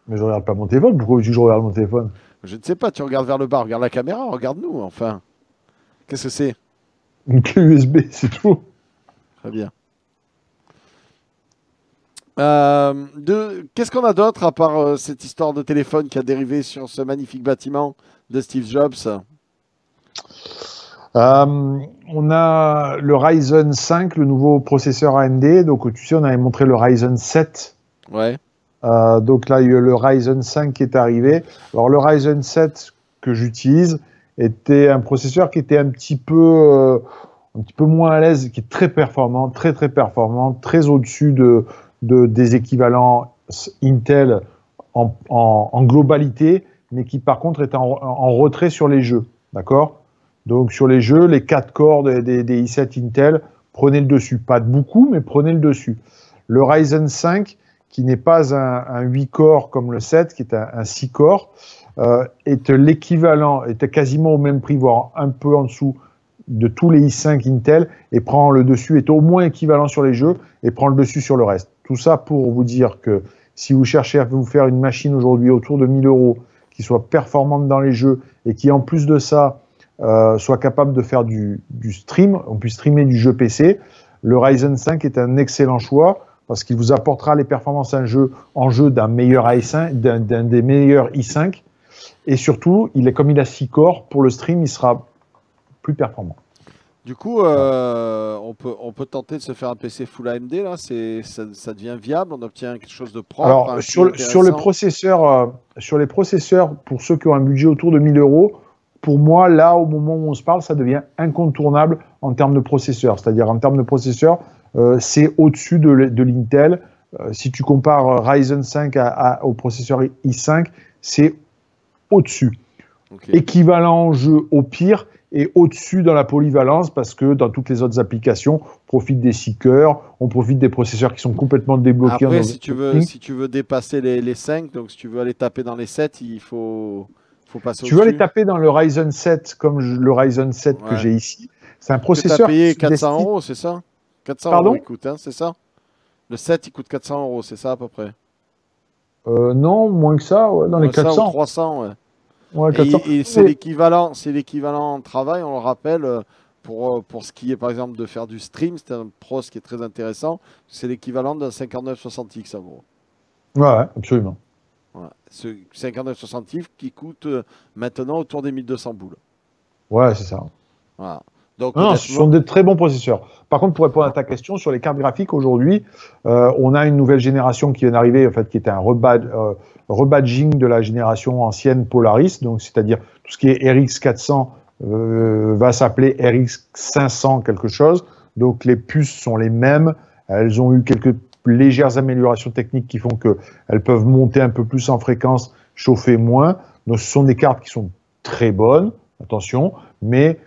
Mais je regarde pas mon téléphone, pourquoi veux-tu que je regarde mon téléphone? Je ne sais pas, tu regardes vers le bas, regarde la caméra, regarde-nous, enfin. Qu'est-ce que c'est? Une clé USB, c'est tout. Très bien. Qu'est-ce qu'on a d'autre à part cette histoire de téléphone qui a dérivé sur ce magnifique bâtiment de Steve Jobs? On a le Ryzen 5, le nouveau processeur AMD. Donc, tu sais, on avait montré le Ryzen 7. Ouais. Donc là, il y a le Ryzen 5 qui est arrivé. Alors, le Ryzen 7 que j'utilise était un processeur qui était un petit peu moins à l'aise, qui est très performant, très performant, très au-dessus des équivalents Intel en globalité, mais qui par contre est en retrait sur les jeux. D'accord? Donc sur les jeux, les 4 corps des i7 Intel, prenez le dessus. Pas de beaucoup, mais prenez le dessus. Le Ryzen 5, qui n'est pas un 8 corps comme le 7, qui est un 6 corps, est l'équivalent, est quasiment au même prix, voire un peu en dessous de tous les i5 Intel, et prend le dessus, est au moins équivalent sur les jeux, et prend le dessus sur le reste. Tout ça pour vous dire que si vous cherchez à vous faire une machine aujourd'hui autour de 1000 €, qui soit performante dans les jeux, et qui en plus de ça soit capable de faire du stream, on puisse streamer du jeu PC, le Ryzen 5 est un excellent choix parce qu'il vous apportera les performances en jeu d'un meilleur i5, d'un des meilleurs i5, et surtout, comme il a 6 corps, pour le stream, il sera plus performant. Du coup, on peut tenter de se faire un PC full AMD, là, ça devient viable, on obtient quelque chose de propre. Alors, sur les processeurs, pour ceux qui ont un budget autour de 1000 €, pour moi, là, au moment où on se parle, ça devient incontournable en termes de processeurs. C'est-à-dire, en termes de processeurs, c'est au-dessus de l'Intel. Si tu compares Ryzen 5 au processeur i5, c'est au-dessus. Okay. Équivalent en jeu au pire, et au-dessus dans la polyvalence, parce que dans toutes les autres applications, on profite des 6 cœurs, on profite des processeurs qui sont complètement débloqués. Après, si tu veux dépasser les 5, donc si tu veux aller taper dans les 7, il faut passer au-dessus. Tu veux aller taper dans le Ryzen 7, comme le Ryzen 7 que j'ai ici. C'est un processeur... Tu as payé 400 €, c'est ça? 400 Pardon? € il coûte, hein, c'est ça? Le 7, il coûte 400 €, c'est ça à peu près? Non, moins que ça, ouais, dans les 400. Ça, ou 300, ouais. Ouais, 400. Et c'est l'équivalent travail, on le rappelle, pour ce qui est par exemple de faire du stream, c'est un pros qui est très intéressant, c'est l'équivalent d'un 5960X en gros. Ouais, absolument. Ouais. Ce 5960X qui coûte maintenant autour des 1200 boules. Ouais, c'est ça. Voilà. Donc, non, ce sont des très bons processeurs. Par contre, pour répondre à ta question, sur les cartes graphiques, aujourd'hui, on a une nouvelle génération qui vient d'arriver, en fait, qui est un rebadging de la génération ancienne Polaris, donc c'est-à-dire tout ce qui est RX 400 va s'appeler RX 500 quelque chose. Donc les puces sont les mêmes, elles ont eu quelques légères améliorations techniques qui font qu'elles peuvent monter un peu plus en fréquence, chauffer moins. Donc ce sont des cartes qui sont très bonnes, attention, mais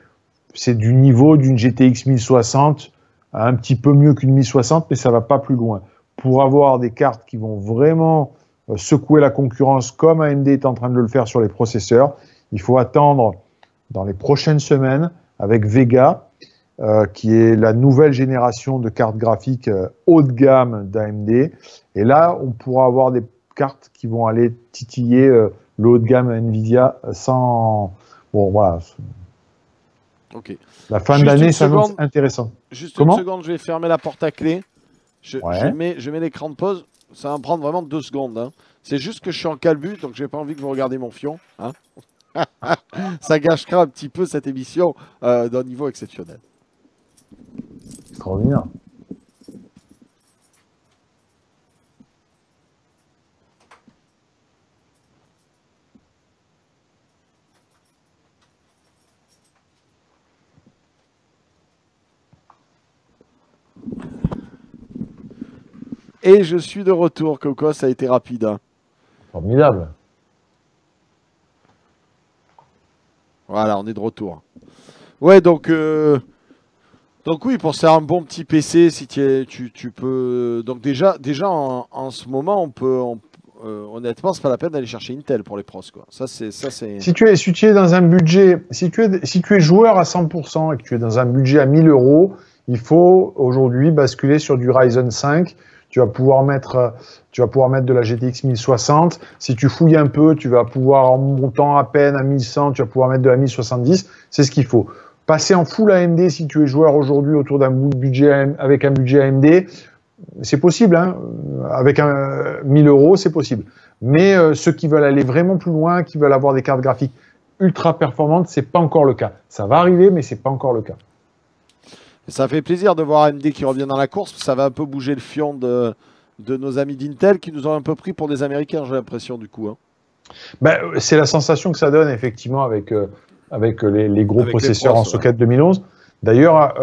c'est du niveau d'une GTX 1060, un petit peu mieux qu'une 1060, mais ça va pas plus loin. Pour avoir des cartes qui vont vraiment secouer la concurrence comme AMD est en train de le faire sur les processeurs, il faut attendre dans les prochaines semaines avec Vega, qui est la nouvelle génération de cartes graphiques haut de gamme d'AMD. Et là, on pourra avoir des cartes qui vont aller titiller le haut de gamme Nvidia sans... Bon, voilà. Okay. La fin d'année s'annonce intéressant. Juste une seconde, je vais fermer la porte à clé. Je mets l'écran de pause. Ça va me prendre vraiment 2 secondes. Hein. C'est juste que je suis en calbut, donc j'ai pas envie que vous regardiez mon fion. Hein. Ça gâchera un petit peu cette émission d'un niveau exceptionnel. Extraordinaire. Et je suis de retour, Coco, ça a été rapide. Hein. Formidable. Voilà, on est de retour. Ouais, donc oui, pour faire un bon petit PC, si tu peux... Donc déjà en ce moment, on peut... honnêtement, c'est pas la peine d'aller chercher Intel pour les pros, quoi. Ça, c'est... Si tu es dans un budget... Si tu es joueur à 100% et que tu es dans un budget à 1000 €, il faut aujourd'hui basculer sur du Ryzen 5. Tu vas pouvoir mettre de la GTX 1060. Si tu fouilles un peu, tu vas pouvoir, en montant à peine à 1100, tu vas pouvoir mettre de la 1070. C'est ce qu'il faut. Passer en full AMD si tu es joueur aujourd'hui autour d'un budget avec un budget AMD, c'est possible. Hein. Avec 1000 €, c'est possible. Mais ceux qui veulent aller vraiment plus loin, qui veulent avoir des cartes graphiques ultra performantes, c'est pas encore le cas. Ça va arriver, mais c'est pas encore le cas. Ça fait plaisir de voir AMD qui revient dans la course. Ça va un peu bouger le fion de nos amis d'Intel qui nous ont un peu pris pour des Américains, j'ai l'impression, du coup. Hein. Ben, c'est la sensation que ça donne, effectivement, avec les gros processeurs en socket 2011. D'ailleurs,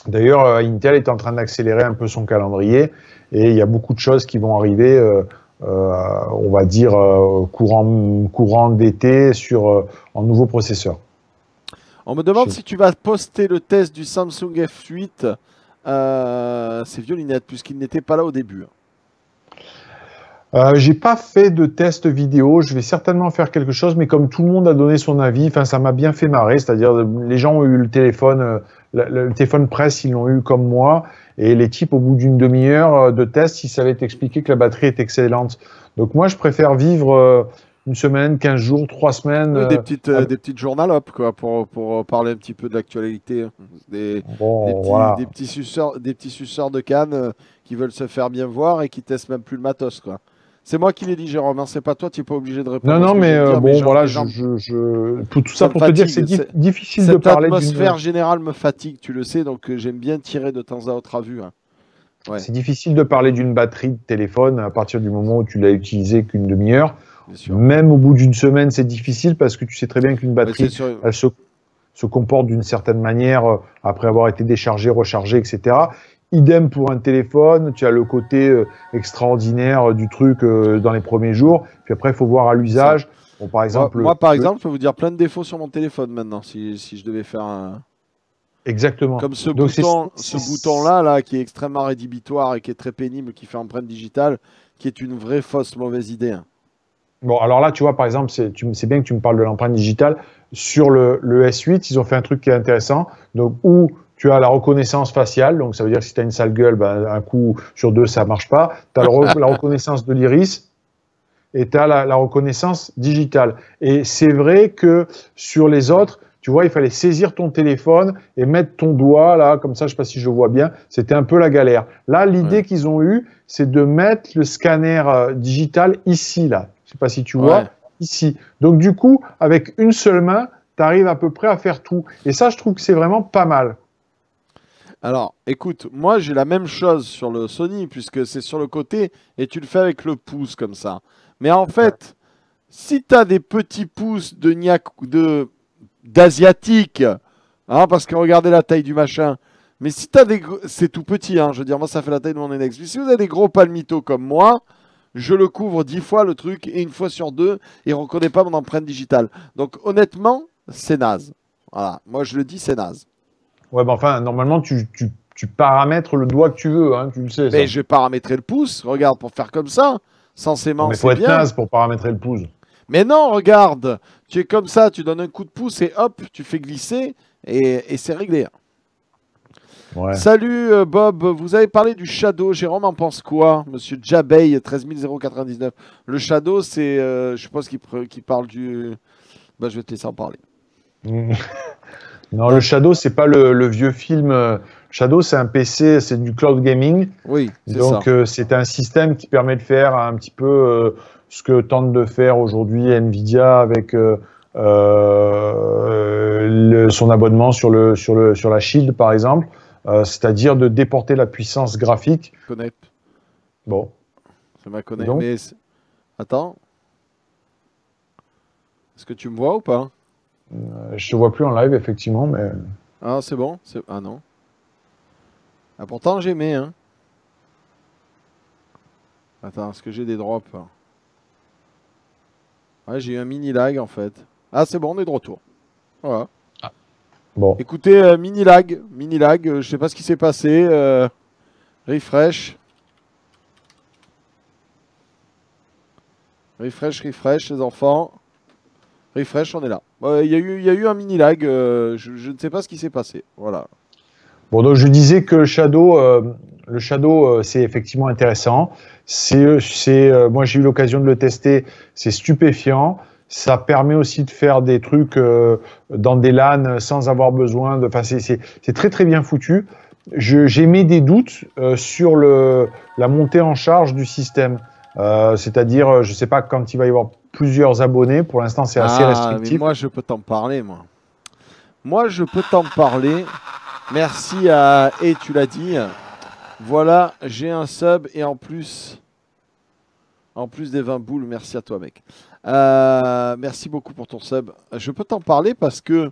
Intel est en train d'accélérer un peu son calendrier et il y a beaucoup de choses qui vont arriver, on va dire, courant d'été en nouveaux processeurs. On me demande si tu vas poster le test du Samsung F8. C'est violinette, puisqu'il n'était pas là au début. J'ai pas fait de test vidéo. Je vais certainement faire quelque chose, mais comme tout le monde a donné son avis, ça m'a bien fait marrer. C'est-à-dire, les gens ont eu le téléphone presse, ils l'ont eu comme moi. Et les types, au bout d'une demi-heure de test, ils savaient t'expliquer que la batterie est excellente. Donc moi, je préfère vivre une semaine, 15 jours, 3 semaines. Oui, des petites journalopes, quoi, pour parler un petit peu de l'actualité. Des petits suceurs de canne qui veulent se faire bien voir et qui testent même plus le matos, quoi. C'est moi qui l'ai dit, Jérôme, hein, c'est pas toi, tu n'es pas obligé de répondre. Non, mais voilà, tout ça pour te dire que c'est difficile de parler. L'atmosphère générale me fatigue, tu le sais, donc j'aime bien tirer de temps à autre à vue. Hein. Ouais. C'est difficile de parler d'une batterie de téléphone à partir du moment où tu l'as utilisé qu'une demi-heure. Même au bout d'une semaine, c'est difficile parce que tu sais très bien qu'une batterie, elle se comporte d'une certaine manière après avoir été déchargée, rechargée, etc. Idem pour un téléphone, tu as le côté extraordinaire du truc dans les premiers jours, puis après il faut voir à l'usage. Bon, par exemple, moi, par exemple, je peux vous dire plein de défauts sur mon téléphone maintenant, si je devais faire un... Exactement. Comme ce bouton-là là, qui est extrêmement rédhibitoire et qui est très pénible, qui fait empreinte digitale, qui est une vraie fausse mauvaise idée. Hein. Bon, alors là, tu vois, par exemple, c'est bien que tu me parles de l'empreinte digitale. Sur le S8, ils ont fait un truc qui est intéressant, donc où tu as la reconnaissance faciale, donc ça veut dire que si tu as une sale gueule, ben, un coup sur deux, ça marche pas. Tu as la reconnaissance de l'iris et tu as la reconnaissance digitale. Et c'est vrai que sur les autres, tu vois, il fallait saisir ton téléphone et mettre ton doigt là, comme ça, je sais pas si je vois bien, c'était un peu la galère. Là, l'idée qu'ils ont eue, c'est de mettre le scanner digital ici, là. Je sais pas si tu vois, ici. Donc du coup, avec une seule main, tu arrives à peu près à faire tout. Et ça, je trouve que c'est vraiment pas mal. Alors, écoute, moi j'ai la même chose sur le Sony, puisque c'est sur le côté, et tu le fais avec le pouce comme ça. Mais en fait, si tu as des petits pouces d'asiatique, hein, parce que regardez la taille du machin, mais si tu as des... C'est tout petit, hein, je veux dire, moi ça fait la taille de mon index. Mais si vous avez des gros palmitos comme moi, je le couvre 10 fois le truc, et une fois sur deux, il ne reconnaît pas mon empreinte digitale. Donc honnêtement, c'est naze. Voilà, moi je le dis, c'est naze. Ouais, ben enfin, normalement, tu paramètres le doigt que tu veux, hein, tu le sais. Mais je vais paramétrer le pouce, regarde, pour faire comme ça, censément, mais il faut être naze pour paramétrer le pouce. Mais non, regarde, tu es comme ça, tu donnes un coup de pouce et hop, tu fais glisser et c'est réglé. Ouais. Salut Bob, vous avez parlé du Shadow, Jérôme en pense quoi? Monsieur Jabey, 13 099. Le Shadow, c'est, je suppose qu'il parle du... Bah, je vais te laisser en parler. Non, le Shadow, c'est pas le vieux film. Shadow, c'est un PC, c'est du cloud gaming. Oui, c'est ça. Donc, c'est un système qui permet de faire un petit peu ce que tente de faire aujourd'hui Nvidia avec son abonnement sur la Shield, par exemple. C'est-à-dire de déporter la puissance graphique. Connect. Bon. Ça m'a connecté. Mais attends. Est-ce que tu me vois ou pas? Je te vois plus en live, effectivement, mais... Ah, c'est bon? Ah non. Ah, pourtant, j'aimais, hein. Attends, est-ce que j'ai des drops? Ouais, j'ai eu un mini lag, en fait. Ah, c'est bon, on est de retour. Voilà. Ah. Bon. Écoutez, mini lag, je sais pas ce qui s'est passé. Refresh. Refresh, les enfants. Refresh, on est là. Il y a eu un mini lag. Je ne sais pas ce qui s'est passé. Voilà. Bon, donc je disais que le Shadow, c'est effectivement intéressant. Moi, j'ai eu l'occasion de le tester. C'est stupéfiant. Ça permet aussi de faire des trucs dans des LAN sans avoir besoin de. Enfin, c'est très très bien foutu. J'ai mis des doutes sur la montée en charge du système. C'est-à-dire, je ne sais pas quand il va y avoir plusieurs abonnés. Pour l'instant, c'est assez restrictif. Mais moi, je peux t'en parler, moi. Moi, je peux t'en parler. Merci à... Et tu l'as dit. Voilà, j'ai un sub et en plus des 20 boules, merci à toi, mec. Merci beaucoup pour ton sub. Je peux t'en parler parce que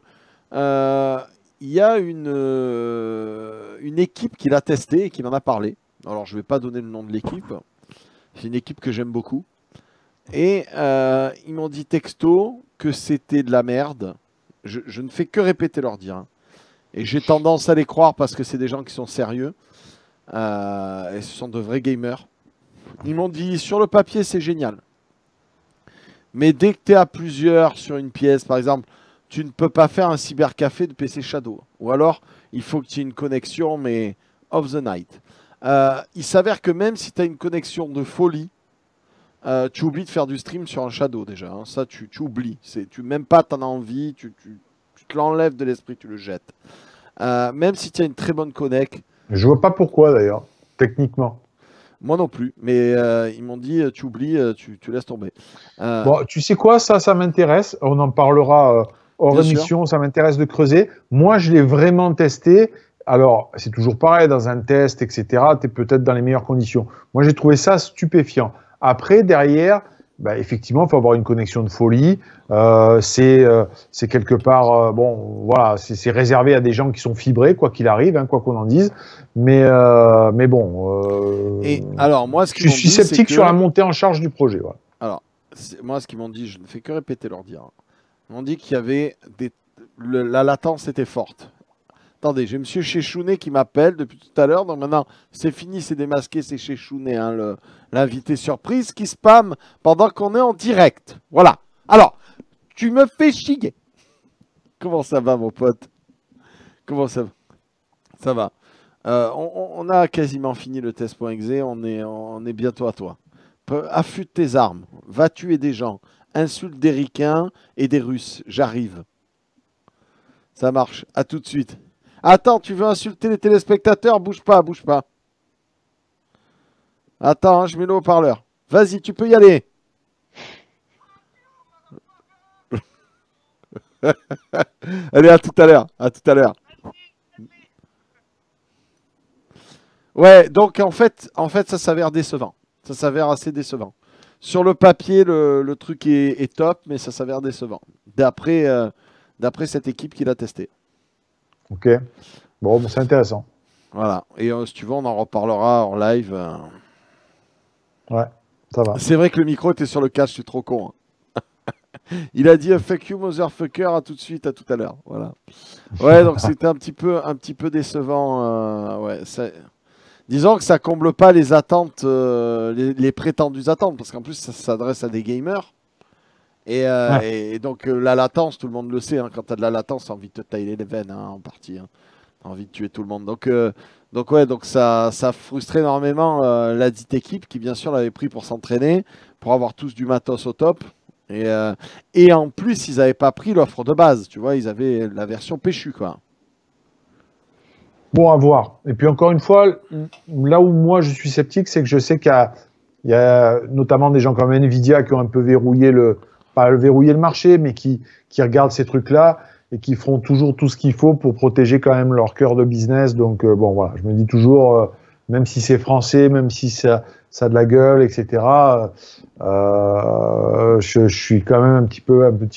il y a une équipe qui l'a testé et qui m'en a parlé. Alors, je ne vais pas donner le nom de l'équipe. C'est une équipe que j'aime beaucoup. Et ils m'ont dit texto que c'était de la merde. Je ne fais que répéter leur dire. Hein. Et j'ai tendance à les croire parce que c'est des gens qui sont sérieux. Et ce sont de vrais gamers. Ils m'ont dit, sur le papier, c'est génial. Mais dès que tu es à plusieurs sur une pièce, par exemple, tu ne peux pas faire un cybercafé de PC Shadow. Ou alors, il faut que tu aies une connexion, mais off the night. Il s'avère que même si tu as une connexion de folie, tu oublies de faire du stream sur un Shadow déjà. Hein. Ça, tu oublies. Même pas, t'en as envie, tu te l'enlèves de l'esprit, tu le jettes. Même si tu as une très bonne connect. Je vois pas pourquoi d'ailleurs, techniquement. Moi non plus, mais ils m'ont dit tu oublies, tu laisses tomber. Bon, tu sais quoi, ça m'intéresse. On en parlera hors Bien émission, ça m'intéresse de creuser. Moi, je l'ai vraiment testé. Alors, c'est toujours pareil, dans un test, etc., tu es peut-être dans les meilleures conditions. Moi, j'ai trouvé ça stupéfiant. Après, derrière, bah, effectivement, il faut avoir une connexion de folie. C'est quelque part, bon, voilà, c'est réservé à des gens qui sont fibrés, quoi qu'il arrive, hein, quoi qu'on en dise. Mais bon. Et alors, moi, ce je suis sceptique sur la montée en charge du projet. Voilà. Alors, moi, ce qu'ils m'ont dit, je ne fais que répéter leur dire. Ils m'ont dit qu'il y avait la latence était forte. Attendez, j'ai monsieur Chéchounet qui m'appelle depuis tout à l'heure. Donc maintenant, c'est fini, c'est démasqué, c'est Chéchounet, hein, l'invité surprise qui spamme pendant qu'on est en direct. Voilà. Alors, tu me fais chier. Comment ça va, mon pote? Comment ça va? Ça va. On a quasiment fini le test.exe. On est bientôt à toi. Affûte tes armes. Va tuer des gens. Insulte des Ricains et des Russes. J'arrive. Ça marche. À tout de suite. Attends, tu veux insulter les téléspectateurs? Bouge pas, bouge pas. Attends, hein, je mets le haut-parleur. Vas-y, tu peux y aller. Allez, à tout à l'heure. À tout à l'heure. Ouais, donc en fait, ça s'avère décevant. Ça s'avère assez décevant. Sur le papier, le truc est top, mais ça s'avère décevant. D'après cette équipe qui l'a testé. Ok. Bon, c'est intéressant. Voilà. Et si tu veux, on en reparlera en live. Ouais, ça va. C'est vrai que le micro était sur le casque, je suis trop con. Hein. Il a dit fuck you, motherfucker, à tout de suite, à tout à l'heure. Voilà. Ouais, donc c'était un petit peu décevant. Ouais, disons que ça comble pas les attentes, les prétendues attentes, parce qu'en plus, ça s'adresse à des gamers. Et donc, la latence, tout le monde le sait, hein, quand tu as de la latence, tu as envie de te tailler les veines hein, en partie. Hein. Tu as envie de tuer tout le monde. Donc ça frustrait énormément la dite équipe qui, bien sûr, l'avait pris pour s'entraîner, pour avoir tous du matos au top. Et en plus, ils n'avaient pas pris l'offre de base. Tu vois, ils avaient la version péchue, quoi. Bon, à voir. Et puis, encore une fois, là où moi, je suis sceptique, c'est que je sais qu'il y a notamment des gens comme Nvidia qui ont un peu verrouillé pas verrouiller le marché, mais qui regardent ces trucs-là et qui feront toujours tout ce qu'il faut pour protéger quand même leur cœur de business. Donc, bon, voilà, je me dis toujours, même si c'est français, même si ça a de la gueule, etc., je suis quand même un petit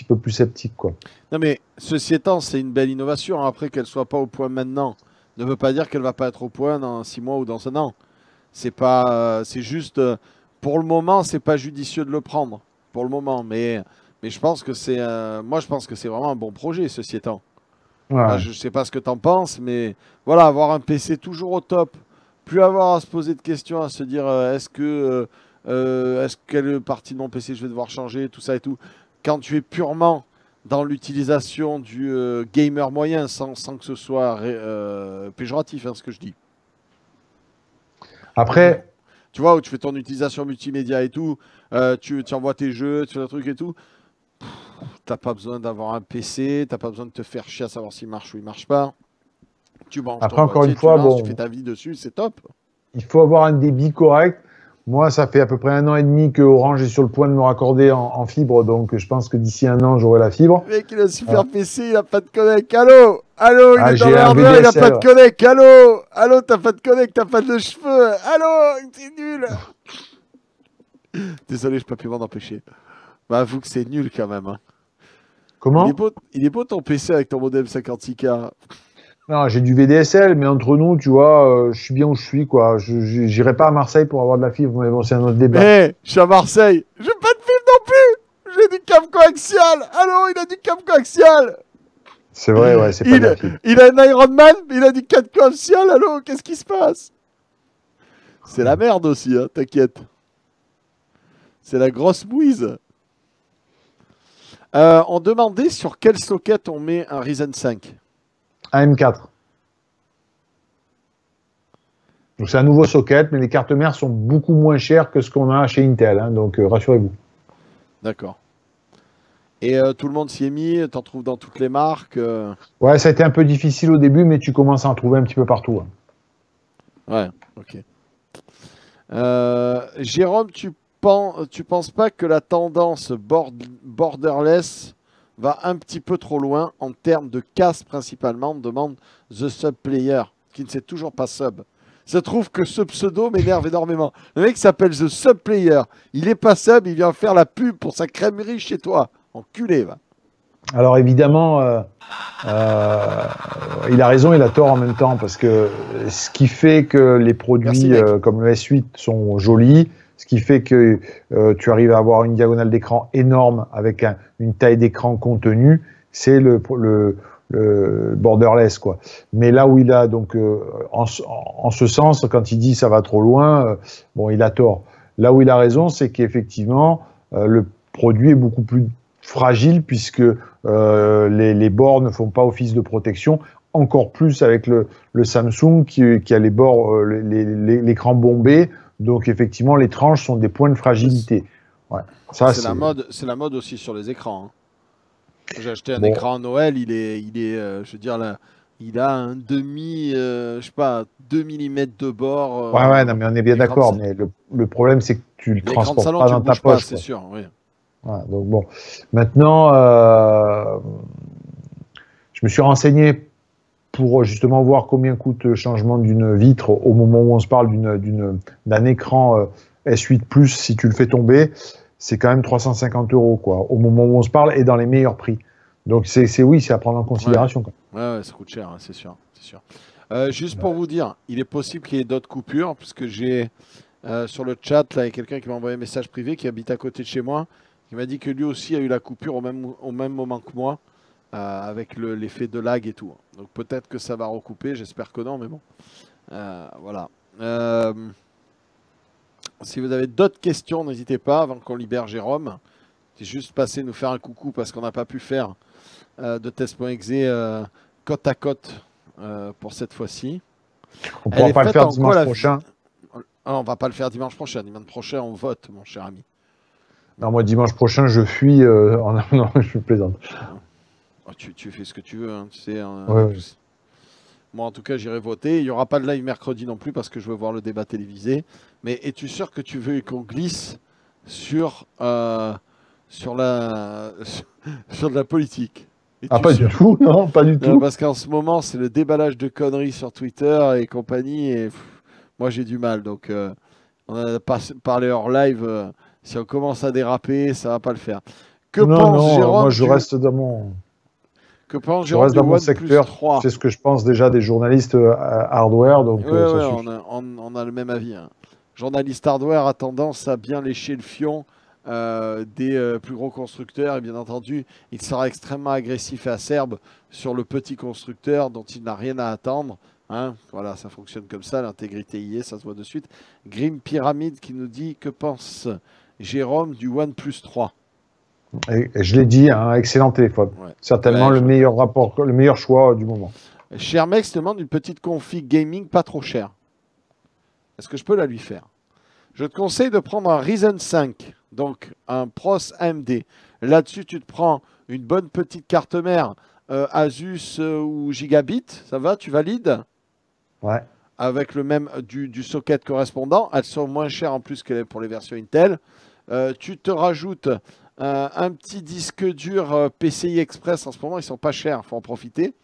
peu plus sceptique, quoi. Non, mais ceci étant, c'est une belle innovation. Après, qu'elle soit pas au point maintenant, ne veut pas dire qu'elle va pas être au point dans 6 mois ou dans 1 an. C'est pas, c'est juste, pour le moment, c'est pas judicieux de le prendre. Pour le moment, mais je pense que c'est moi je pense que c'est vraiment un bon projet, ceci étant. Ouais. Là, je sais pas ce que tu en penses, mais voilà, avoir un PC toujours au top, plus avoir à se poser de questions, à se dire est-ce quelle partie de mon PC je vais devoir changer, tout ça et tout. Quand tu es purement dans l'utilisation du gamer moyen, sans que ce soit péjoratif, hein, ce que je dis. Après, tu vois, où tu fais ton utilisation multimédia et tout, tu envoies tes jeux, tu fais un truc et tout. T'as pas besoin d'avoir un PC, t'as pas besoin de te faire chier à savoir s'il marche ou il marche pas. Tu branches après, ton encore boîtier, une fois, bon, tu fais ta vie dessus, c'est top. il faut avoir un débit correct. Moi, ça fait à peu près 1 an et demi que Orange est sur le point de me raccorder en fibre, donc je pense que d'ici 1 an, j'aurai la fibre. Le mec, il a un super PC, il a pas de connect. Allô, il est dans j'ai un l'hardware, il a VDSL, pas de connect. Allô, t'as pas de connect, t'as pas de cheveux. Allô, c'est nul. Désolé, je peux plus m'en empêcher. Bah, avoue que c'est nul quand même. Hein. Comment? Il est beau ton PC avec ton modem 56K. Non, j'ai du VDSL, mais entre nous, tu vois, je suis bien où je suis, quoi. J'irai pas à Marseille pour avoir de la fibre, mais bon, c'est un autre débat. Hé, je suis à Marseille. J'ai pas de fibre non plus. J'ai du câble coaxial. Allô, il a du câble coaxial. C'est vrai, ouais, c'est pas de la fibre. Il a un Ironman, il a du câble coaxial. Allô, qu'est-ce qui se passe? C'est la merde aussi, hein, t'inquiète. C'est la grosse bouise. On demandait sur quel socket on met un Ryzen 5. AM4. Donc c'est un nouveau socket, mais les cartes mères sont beaucoup moins chères que ce qu'on a chez Intel, hein, donc rassurez-vous. D'accord. Et tout le monde s'y est mis, t'en trouves dans toutes les marques Ouais, ça a été un peu difficile au début, mais tu commences à en trouver un petit peu partout. Hein. Ouais, ok. Jérôme, tu penses pas que la tendance borderless va un petit peu trop loin en termes de casse principalement, demande The Sub Player, qui ne sait toujours pas sub. Je trouve que ce pseudo m'énerve énormément. Le mec s'appelle The Sub Player. Il est pas sub, il vient faire la pub pour sa crèmerie chez toi. Enculé, va. Alors évidemment, il a raison, il a tort en même temps, parce que ce qui fait que les produits comme le S8 sont jolis, ce qui fait que tu arrives à avoir une diagonale d'écran énorme avec une taille d'écran contenue, c'est le borderless, quoi. Mais là où il a donc en ce sens, quand il dit ça va trop loin, bon, il a tort. Là où il a raison, c'est qu'effectivement le produit est beaucoup plus fragile, puisque les bords ne font pas office de protection, encore plus avec le Samsung qui a les bords, l'écran bombé. Donc effectivement, les tranches sont des points de fragilité. Ouais. C'est la mode aussi sur les écrans. Hein. J'ai acheté un écran à Noël, il est, je veux dire là, il a un demi, je sais pas, 2 mm de bord. Ouais, non, mais on est bien d'accord. Mais le problème, c'est que tu le transportes pas dans ta poche. C'est sûr, oui. Ouais, donc bon, maintenant, je me suis renseigné pour justement voir combien coûte le changement d'une vitre au moment où on se parle d'un écran S8 Plus. Si tu le fais tomber, c'est quand même 350 €, quoi, au moment où on se parle, et dans les meilleurs prix. Donc c'est à prendre en considération. Ouais, ouais, ça coûte cher, hein, c'est sûr. Juste pour vous dire, il est possible qu'il y ait d'autres coupures, puisque j'ai sur le chat, là, il y a quelqu'un qui m'a envoyé un message privé qui habite à côté de chez moi. Il m'a dit que lui aussi a eu la coupure au même moment que moi, avec l'effet de lag et tout. Donc peut-être que ça va recouper, j'espère que non, mais bon. Voilà. Si vous avez d'autres questions, n'hésitez pas, avant qu'on libère Jérôme. C'est juste passé nous faire un coucou parce qu'on n'a pas pu faire de test.exe côte à côte pour cette fois-ci. On ne pourra pas le faire dimanche prochain. Ah, on ne va pas le faire dimanche prochain. Dimanche prochain, on vote, mon cher ami. Non, moi, dimanche prochain, je fuis. Non, je plaisante. Oh, tu fais ce que tu veux. Hein, tu sais, ouais. Moi, en tout cas, j'irai voter. Il n'y aura pas de live mercredi non plus parce que je veux voir le débat télévisé. Mais es-tu sûr que tu veux qu'on glisse sur la politique? Pas du tout, non, pas du tout. Parce qu'en ce moment, c'est le déballage de conneries sur Twitter et compagnie. Et moi, j'ai du mal. Donc, on a parlé hors live. Si on commence à déraper, ça va pas le faire. Que pense Jérôme? Moi, je reste dans mon. Que pense Jérôme? Je reste dans mon secteur. C'est ce que je pense déjà des journalistes hardware. Donc, on a le même avis. Hein. Journaliste hardware a tendance à bien lécher le fion des plus gros constructeurs. Et bien entendu, il sera extrêmement agressif et acerbe sur le petit constructeur dont il n'a rien à attendre. Hein, voilà, ça fonctionne comme ça, l'intégrité y est, ça se voit de suite. Grim Pyramide qui nous dit: que pense Jérôme du OnePlus 3? Et je l'ai dit, un excellent téléphone. Ouais. Certainement le meilleur choix du moment. Chermex demande une petite config gaming pas trop chère. Est-ce que je peux la lui faire? Je te conseille de prendre un Ryzen 5, donc un Pros AMD. Là-dessus, tu te prends une bonne petite carte mère Asus ou Gigabit, ça va, tu valides? Ouais. Avec le même du socket correspondant. Elles sont moins chères en plus que pour les versions Intel. Tu te rajoutes un petit disque dur PCI Express. En ce moment, ils sont pas chers, il faut en profiter.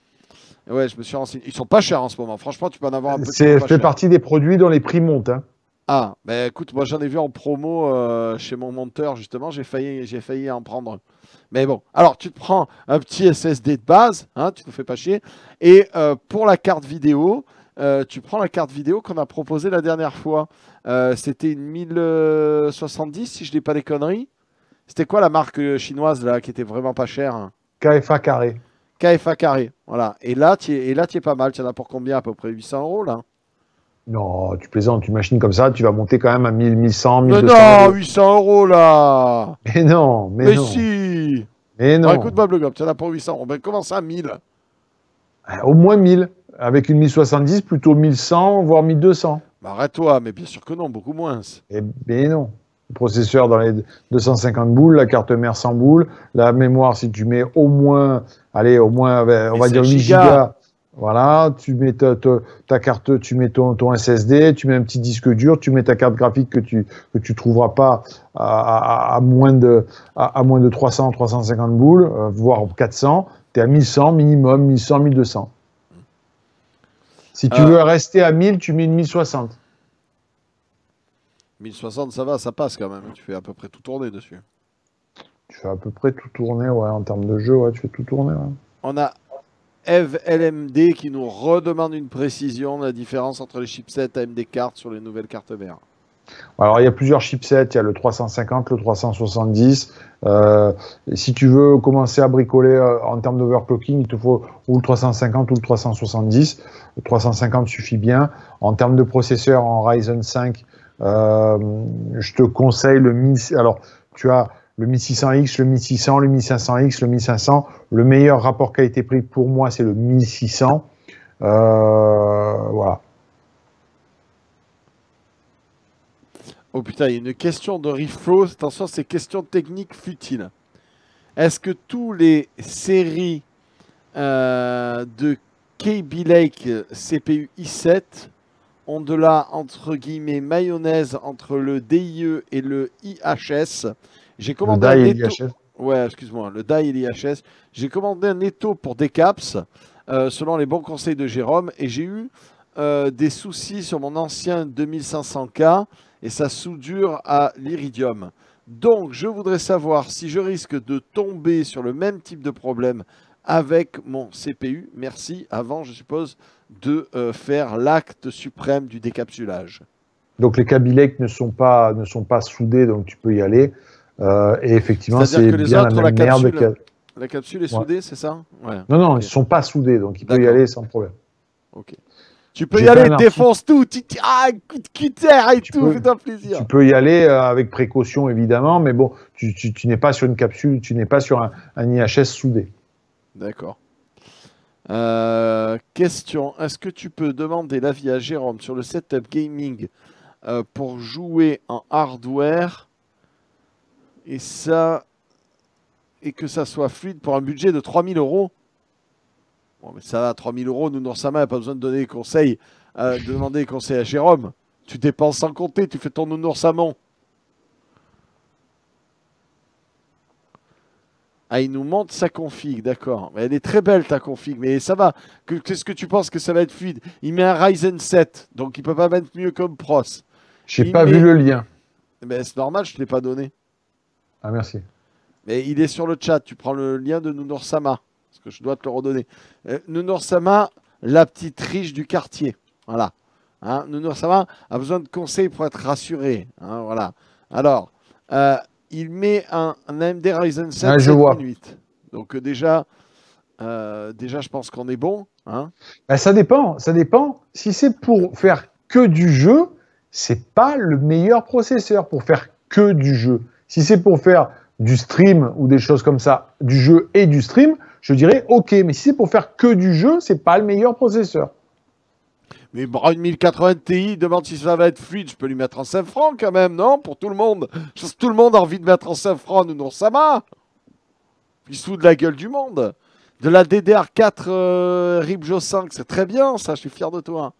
Ouais, je me suis renseigné. Ils sont pas chers en ce moment. Franchement, tu peux en avoir un peu. Ça fait partie des produits dont les prix montent. Hein. Ah, ben écoute, moi j'en ai vu en promo chez mon monteur, justement. J'ai failli en prendre un. Mais bon, alors tu te prends un petit SSD de base, hein, tu ne fais pas chier. Et pour la carte vidéo, tu prends la carte vidéo qu'on a proposée la dernière fois. C'était une 1070, si je dis pas des conneries. C'était quoi la marque chinoise là qui était vraiment pas chère, hein? KFA carré. KFA carré, voilà. Et là, tu es pas mal. Tu en as pour combien? À peu près 800 € là? Non, tu plaisantes, une machine comme ça, tu vas monter quand même à 1000, 1100, 1200 €. Mais non, 800 € là! Mais non, mais non. Si! Mais non. Écoute-moi, Bleu Gob, tu en as pour 800 €. Ben, comment ça, 1000? Au moins 1000. Avec une 1070, plutôt 1100, voire 1200. Bah, arrête-toi, mais bien sûr que non, beaucoup moins. Eh bien non. Le processeur dans les 250 boules, la carte mère 100 boules, la mémoire, si tu mets au moins, allez, au moins, on va dire 8 gigas. Voilà, tu mets ta carte, tu mets ton SSD, tu mets un petit disque dur, tu mets ta carte graphique que tu trouveras pas à moins de 300, 350 boules, voire 400, tu es à 1100 minimum, 1100, 1200. Si tu veux rester à 1000, tu mets une 1060. 1060, ça va, ça passe quand même. Tu fais à peu près tout tourner dessus. Tu fais à peu près tout tourner, ouais, en termes de jeu, ouais, tu fais tout tourner. Ouais. On a Eve LMD qui nous redemande une précision, la différence entre les chipsets AMD cartes sur les nouvelles cartes mères. Alors, il y a plusieurs chipsets, il y a le 350, le 370. Et si tu veux commencer à bricoler en termes d'overclocking, il te faut ou le 350 ou le 370. Le 350 suffit bien. En termes de processeur en Ryzen 5, je te conseille le 1000. Alors, tu as le 1600X, le 1600, le 1500X, le 1500. Le meilleur rapport qualité-prix pour moi, c'est le 1600. Voilà. Oh putain, il y a une question de Reflow. Attention, c'est question technique futile. Est-ce que tous les séries de KB Lake CPU i7 ont de la, entre guillemets, mayonnaise entre le DIE et le IHS? J'ai commandé un Netto. Ouais, excuse-moi, le DIE et l'IHS. J'ai commandé un Netto pour Decaps, selon les bons conseils de Jérôme, et j'ai eu des soucis sur mon ancien 2500K et sa soudure à l'iridium. Donc, je voudrais savoir si je risque de tomber sur le même type de problème avec mon CPU. Merci. Avant, je suppose, de faire l'acte suprême du décapsulage. Donc, les Kaby Lake ne sont pas soudés, donc tu peux y aller. Et effectivement, c'est bien autres, la même merde. La capsule est soudée, c'est ça? Ouais. Non, non, ils ne sont pas soudés, donc il peut y aller sans problème. Ok. Tu peux y aller, défonce tout, coup de cutter et tout, fais-toi plaisir. Tu peux y aller avec précaution, évidemment, mais bon, tu n'es pas sur une capsule, tu n'es pas sur un IHS soudé. D'accord. Question, est-ce que tu peux demander l'avis à Jérôme sur le setup gaming pour jouer en hardware et que ça soit fluide pour un budget de 3000 €? Bon, mais ça va, 3000 €, Nounours-sama n'a pas besoin de donner des conseils, de demander des conseils à Jérôme. Tu dépenses sans compter, tu fais ton Nounours-Samon. Ah, il nous montre sa config, d'accord. Elle est très belle ta config, mais ça va. Qu'est-ce que tu penses que ça va être fluide? Il met un Ryzen 7, donc il peut pas mettre mieux comme pros. J'ai pas vu le lien. Mais c'est normal, je ne l'ai pas donné. Ah, merci. Mais il est sur le chat, tu prends le lien de Nounours-sama, parce que je dois te le redonner. Nounours-sama, la petite riche du quartier. Voilà. Hein, Nounours-sama a besoin de conseils pour être rassuré. Hein, voilà. Alors, il met un AMD Ryzen 7 7.8. Donc déjà, je pense qu'on est bon. Hein. Ben, ça dépend. Ça dépend. Si c'est pour faire que du jeu, c'est pas le meilleur processeur pour faire que du jeu. Si c'est pour faire du stream ou des choses comme ça, du jeu et du stream, je dirais ok. Mais si c'est pour faire que du jeu, c'est pas le meilleur processeur. Mais une 1080 Ti, demande si ça va être fluide. Je peux lui mettre en 5 francs quand même, non? Pour tout le monde. Tout le monde a envie de mettre en 5 francs Nounours-sama. Il se fout de la gueule du monde. De la DDR4 Ripjo 5, c'est très bien ça, je suis fier de toi.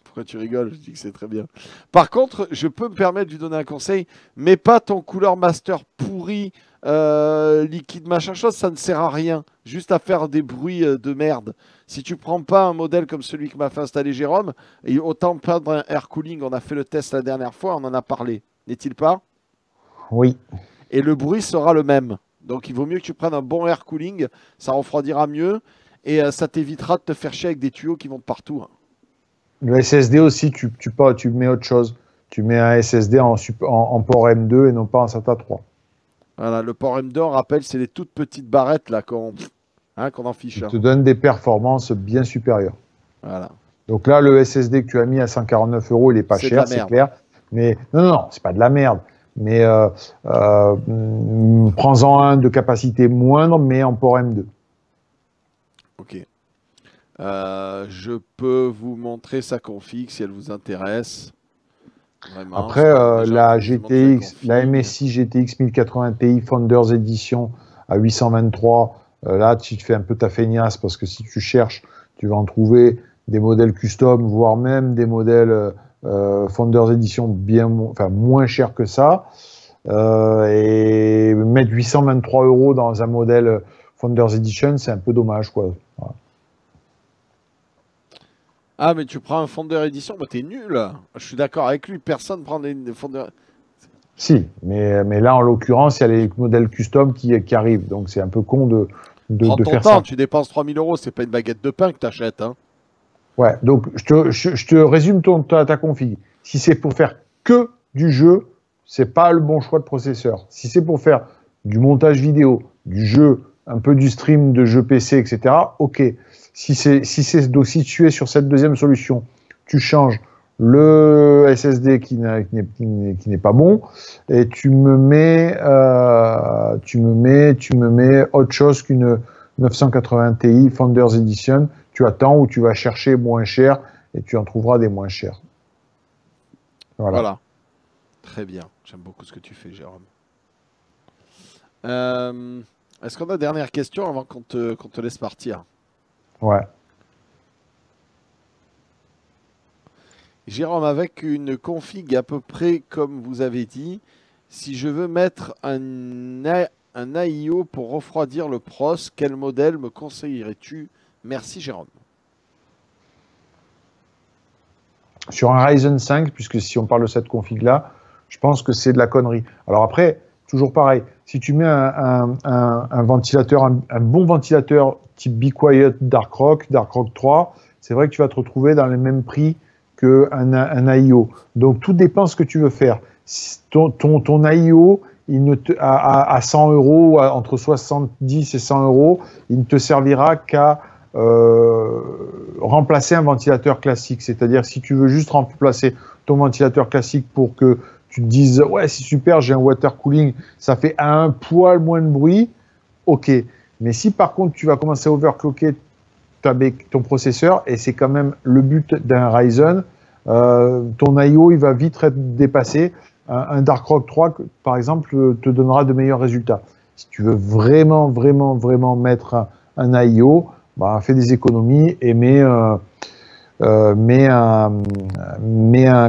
Pourquoi tu rigoles? Je dis que c'est très bien. Par contre, je peux me permettre de lui donner un conseil, mais pas ton Cooler Master pourri, liquide machin chose, ça ne sert à rien. Juste à faire des bruits de merde. Si tu prends pas un modèle comme celui que m'a fait installer Jérôme, et autant prendre un air cooling, on a fait le test la dernière fois, on en a parlé. N'est-il pas? Oui. Et le bruit sera le même. Donc il vaut mieux que tu prennes un bon air cooling, ça refroidira mieux, et ça t'évitera de te faire chier avec des tuyaux qui vont de partout. Hein. Le SSD aussi, tu mets autre chose. Tu mets un SSD en port M2 et non pas en SATA 3. Voilà, le port M2, on rappelle, c'est les toutes petites barrettes là qu'on en fiche. Ça te donne des performances bien supérieures. Voilà. Donc là, le SSD que tu as mis à 149 €, il n'est pas cher, c'est clair. Mais non, c'est pas de la merde. Mais prends-en un de capacité moindre, mais en port M2. Ok. Je peux vous montrer sa config si elle vous intéresse. Vraiment, Après, déjà, la je vous montre la GTX, la config. MSI GTX 1080 Ti Founders Edition à 823, là, tu te fais un peu ta feignasse parce que si tu cherches, tu vas en trouver des modèles custom, voire même des modèles Founders Edition enfin, moins chers que ça. Et mettre 823 € dans un modèle Founders Edition, c'est un peu dommage, quoi. Voilà. Ah, mais tu prends un Founder Edition, bah, t'es nul. Je suis d'accord avec lui, personne prend des Founder. Si, mais là, en l'occurrence, il y a les modèles custom qui arrivent. Donc, c'est un peu con Prends de ton faire temps, ça. tu dépenses 3000 €, c'est pas une baguette de pain que t'achètes. Hein. Ouais, donc je te résume ta config. Si c'est pour faire que du jeu, c'est pas le bon choix de processeur. Si c'est pour faire du montage vidéo, du jeu, un peu du stream de jeux PC, etc., ok. Donc si tu es sur cette deuxième solution, tu changes le SSD qui n'est pas bon et tu me mets autre chose qu'une 980 Ti Founders Edition. Tu attends ou tu vas chercher moins cher et tu en trouveras des moins chers. Voilà. Très bien. J'aime beaucoup ce que tu fais, Jérôme. Est-ce qu'on a dernière question avant qu'on te laisse partir? Ouais. Jérôme, avec une config à peu près comme vous avez dit, si je veux mettre un AIO pour refroidir le pros, quel modèle me conseillerais-tu? Merci, Jérôme. Sur un Ryzen 5, puisque si on parle de cette config-là, je pense que c'est de la connerie. Alors après, toujours pareil, si tu mets un ventilateur, un bon ventilateur type Be Quiet Dark Rock 3, c'est vrai que tu vas te retrouver dans les mêmes prix qu'un AIO. Donc tout dépend ce que tu veux faire. Ton AIO, à 100 €, entre 70 et 100 €, il ne te servira qu'à remplacer un ventilateur classique. C'est-à-dire si tu veux juste remplacer ton ventilateur classique pour que tu te dises ouais c'est super, j'ai un water cooling, ça fait un poil moins de bruit, ok. Mais si par contre tu vas commencer à overclocker ton processeur, et c'est quand même le but d'un Ryzen, ton IO il va vite être dépassé. Un Dark Rock 3 par exemple te donnera de meilleurs résultats. Si tu veux vraiment mettre un IO, bah, fais des économies et mets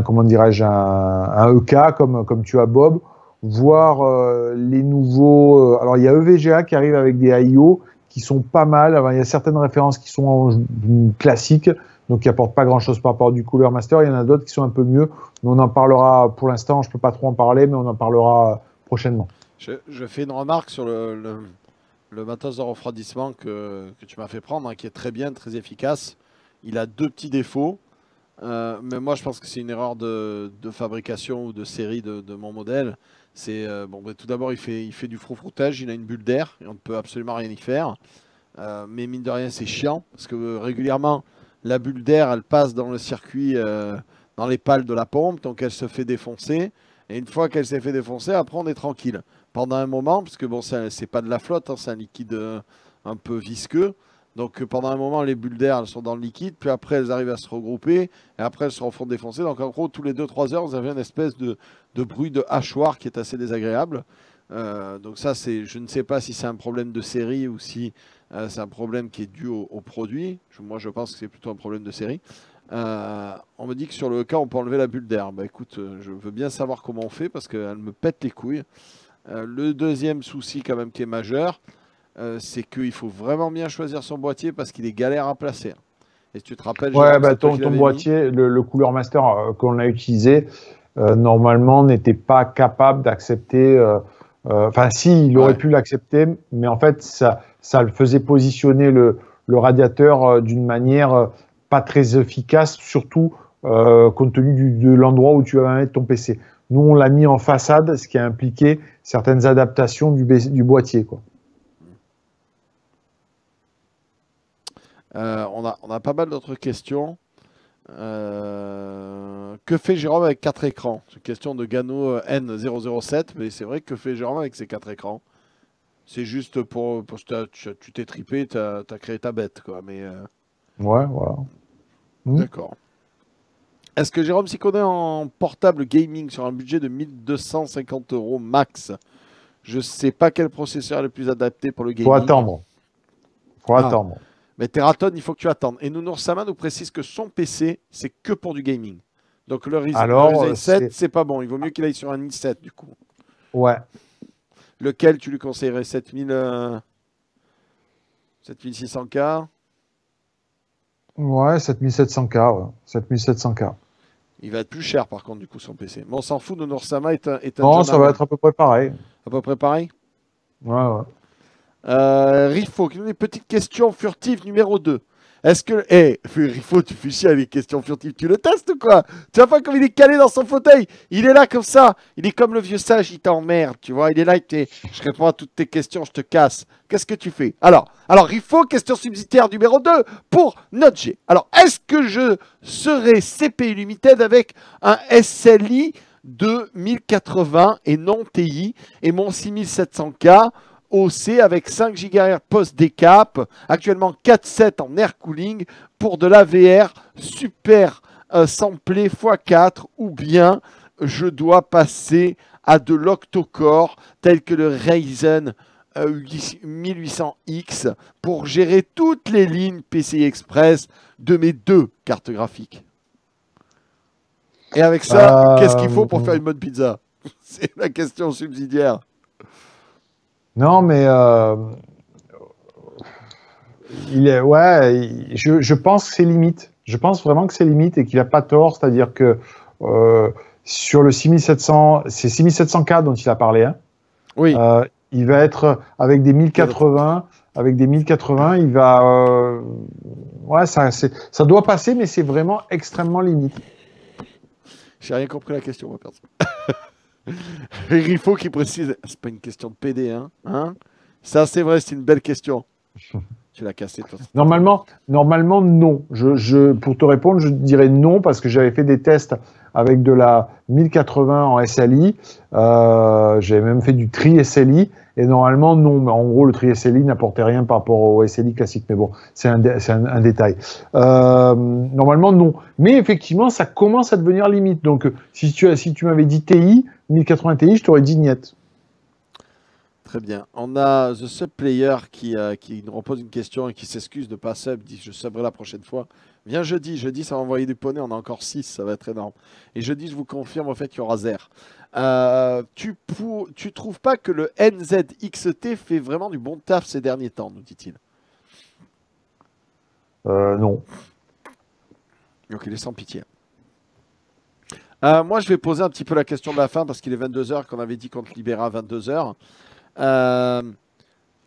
comment dirais-je, un EK comme tu as Bob, voir les nouveaux. Alors il y a EVGA qui arrive avec des IO qui sont pas mal. Alors, il y a certaines références qui sont classiques, donc qui apportent pas grand-chose par rapport du Cooler Master. Il y en a d'autres qui sont un peu mieux. Mais on en parlera pour l'instant. Je peux pas trop en parler, mais on en parlera prochainement. Je fais une remarque sur le matos de refroidissement que tu m'as fait prendre, hein, qui est très bien, très efficace. Il a deux petits défauts, mais moi je pense que c'est une erreur de fabrication ou de série de mon modèle. C'est bon, tout d'abord il fait du froufroutage, il a une bulle d'air et on ne peut absolument rien y faire. Mais mine de rien c'est chiant parce que régulièrement la bulle d'air elle passe dans le circuit, dans les pales de la pompe, donc elle se fait défoncer. Et une fois qu'elle s'est fait défoncer, après on est tranquille. Pendant un moment, parce que bon, c'est pas de la flotte, hein, c'est un liquide un peu visqueux. Donc pendant un moment, les bulles d'air elles sont dans le liquide, puis après elles arrivent à se regrouper, et après elles se refont défoncer. Donc en gros, tous les 2-3 heures, vous avez une espèce de bruit de hachoir qui est assez désagréable. Donc ça, je ne sais pas si c'est un problème de série ou si c'est un problème qui est dû au produit. Moi, je pense que c'est plutôt un problème de série. On me dit que sur le cas, on peut enlever la bulle d'air. Bah écoute, je veux bien savoir comment on fait parce qu'elle me pète les couilles. Le deuxième souci quand même qui est majeur, c'est qu'il faut vraiment bien choisir son boîtier parce qu'il est galère à placer. Et si tu te rappelles, ouais, bah, ton boîtier, le Cooler Master qu'on a utilisé, normalement n'était pas capable d'accepter. Enfin, si, il aurait pu l'accepter, mais en fait, ça le faisait positionner le radiateur d'une manière pas très efficace, surtout compte tenu de l'endroit où tu vas mettre ton PC. Nous, on l'a mis en façade, ce qui a impliqué certaines adaptations du boîtier, quoi. On a pas mal d'autres questions. Que fait Jérôme avec 4 écrans? C'est une question de Gano N007, mais c'est vrai que fait Jérôme avec ces 4 écrans? C'est juste pour tu t'es tripé, tu as créé ta bête, quoi. Mais Ouais, voilà. D'accord. Est-ce que Jérôme s'y connaît en portable gaming sur un budget de 1250 € max? Je sais pas quel processeur est le plus adapté pour le gaming. Faut attendre. Faut Ah. attendre. Mais Teraton, il faut que tu attendes. Et Nounours Sama nous précise que son PC, c'est que pour du gaming. Donc le Ryzen Alors, 7, c'est pas bon. Il vaut mieux qu'il aille sur un i7 du coup. Ouais. Lequel tu lui conseillerais? 7600K? Ouais, 7700K. Ouais. 7700K. Il va être plus cher par contre du coup son PC. Mais on s'en fout, Nounours Sama est un Non, jeune ça va être à peu près pareil. à peu près pareil. Ouais, ouais. Rifo, une petite question furtive numéro 2. Est-ce que... Rifo, tu fais chier avec les questions furtives. Tu le testes ou quoi? Tu vois pas comme il est calé dans son fauteuil? Il est là comme ça. Il est comme le vieux sage, il t'emmerde. Tu vois, il est là, je réponds à toutes tes questions, je te casse. Qu'est-ce que tu fais? Alors, Rifo, question subsidiaire numéro 2 pour Notch. Alors, est-ce que je serai CPU Limited avec un SLI de 1080 et non TI et mon 6700K OC avec 5 GHz post-décap, actuellement 4.7 en air cooling pour de la VR super samplé x4 ou bien je dois passer à de l'octocore tel que le Ryzen 1800X pour gérer toutes les lignes PCI Express de mes 2 cartes graphiques. Et avec ça, qu'est-ce qu'il faut pour faire une bonne pizza? C'est la question subsidiaire. Non, mais je pense que c'est limite. Je pense vraiment que c'est limite et qu'il n'a pas tort. C'est-à-dire que sur le 6700, c'est 6700K dont il a parlé. Hein, oui. Il va être avec des 1080. Avec des 1080, il va. Ouais, ça doit passer, mais c'est vraiment extrêmement limite. J'ai rien compris la question, moi, personne. Rifo qui précise, c'est pas une question de PD, hein, ça c'est vrai, c'est une belle question. Tu l'as cassé, toi. Normalement, non. Pour te répondre, je dirais non parce que j'avais fait des tests avec de la 1080 en SLI. J'avais même fait du tri SLI et normalement non. Mais en gros, le tri SLI n'apportait rien par rapport au SLI classique. Mais bon, c'est un détail. Normalement non. Mais effectivement, ça commence à devenir limite. Donc, si tu m'avais dit TI, 1080 Ti, je t'aurais dit niet. Très bien. On a The Sub Player qui nous repose une question et qui s'excuse de ne pas sub, dit je subberai la prochaine fois. Viens jeudi, ça va envoyer du poney, on a encore 6, ça va être énorme. Et jeudi, je vous confirme, en fait, qu'il y aura Zer. Tu trouves pas que le NZXT fait vraiment du bon taf ces derniers temps, nous dit-il? Non. Donc il est sans pitié. Moi, je vais poser un petit peu la question de la fin parce qu'il est 22h, qu'on avait dit qu'on te libérait à 22h.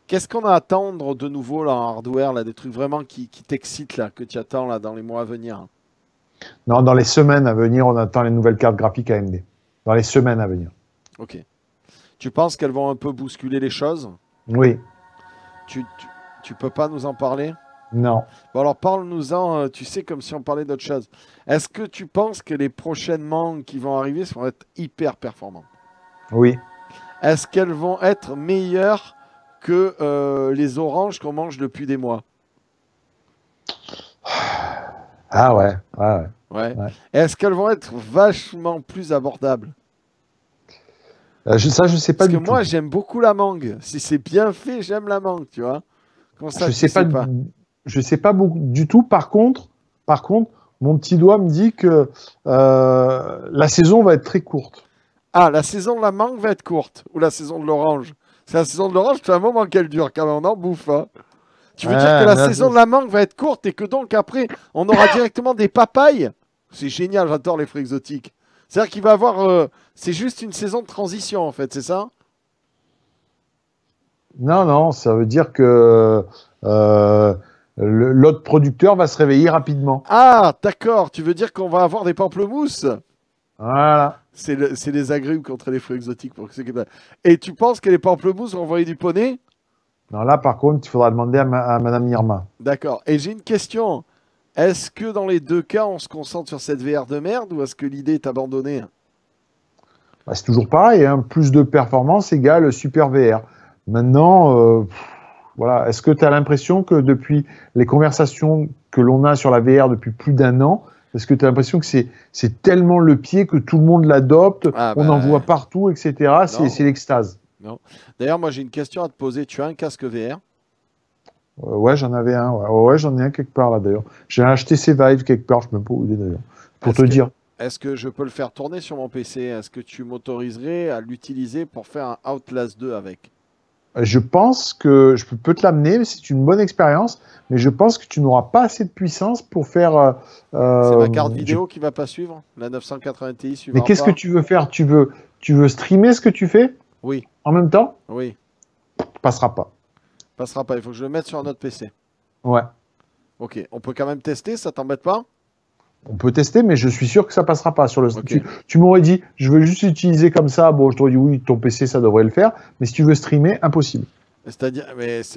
Qu'est-ce qu'on a à attendre de nouveau là, en hardware, là, des trucs vraiment qui t'excitent, là, que tu attends là, dans les mois à venir? Non, dans les semaines à venir, on attend les nouvelles cartes graphiques AMD. Dans les semaines à venir. Ok. Tu penses qu'elles vont un peu bousculer les choses? Oui. Tu peux pas nous en parler? Non. Bon alors parle-nous-en, tu sais, comme si on parlait d'autre chose. Est-ce que tu penses que les prochaines mangues qui vont arriver vont être hyper performantes? Oui. Est-ce qu'elles vont être meilleures que les oranges qu'on mange depuis des mois? Ah ouais. Ouais. Est-ce qu'elles vont être vachement plus abordables? Je sais pas Parce du que tout. moi j'aime beaucoup la mangue. Si c'est bien fait, j'aime la mangue, tu vois. Comment ça, je sais pas. Je sais pas beaucoup du tout. Par contre, mon petit doigt me dit que la saison va être très courte. Ah, la saison de la mangue va être courte. Ou la saison de l'orange. C'est la saison de l'orange, c'est un moment qu'elle dure quand même, on en bouffe. Hein. Tu veux dire que la saison de la mangue va être courte et que donc après, on aura directement des papayes? C'est génial, j'adore les fruits exotiques. C'est-à-dire qu'il va avoir... c'est juste une saison de transition, en fait, c'est ça? Non, ça veut dire que l'autre producteur va se réveiller rapidement. Ah, d'accord, tu veux dire qu'on va avoir des pamplemousses? Voilà. C'est les agrumes contre les fruits exotiques. Et tu penses que les pamplemousses vont envoyer du poney? Non, là, par contre, il faudra demander à Madame Irma. D'accord. Et j'ai une question. Est-ce que dans les deux cas, on se concentre sur cette VR de merde ou est-ce que l'idée est abandonnée? Bah, c'est toujours pareil. Hein. Plus de performance égale super VR. Maintenant, voilà. Est-ce que tu as l'impression que depuis les conversations que l'on a sur la VR depuis plus d'1 an, parce que tu as l'impression que c'est tellement le pied que tout le monde l'adopte, on en voit partout, etc. C'est l'extase. Non. D'ailleurs, moi j'ai une question à te poser. Tu as un casque VR? Ouais, j'en avais un. Ouais, j'en ai un quelque part là d'ailleurs. J'ai un HTC Vive quelque part, je ne sais même pas où il est d'ailleurs. Pour te dire. Est-ce que je peux le faire tourner sur mon PC? Est-ce que tu m'autoriserais à l'utiliser pour faire un Outlast 2 avec? Je pense que je peux te l'amener, c'est une bonne expérience, mais je pense que tu n'auras pas assez de puissance pour faire... c'est ma carte vidéo qui va pas suivre? La 980 Ti suivra. Mais qu'est-ce que tu veux faire? Tu veux streamer ce que tu fais? Oui. En même temps? Oui. Passera pas. Passera pas, il faut que je le mette sur un autre PC. Ouais. Ok, on peut quand même tester, ça t'embête pas? On peut tester, mais je suis sûr que ça passera pas sur le. Okay. Tu m'aurais dit, je veux juste utiliser comme ça. Bon, je t'aurais dit oui, ton PC ça devrait le faire, mais si tu veux streamer, impossible. C'est-à-dire,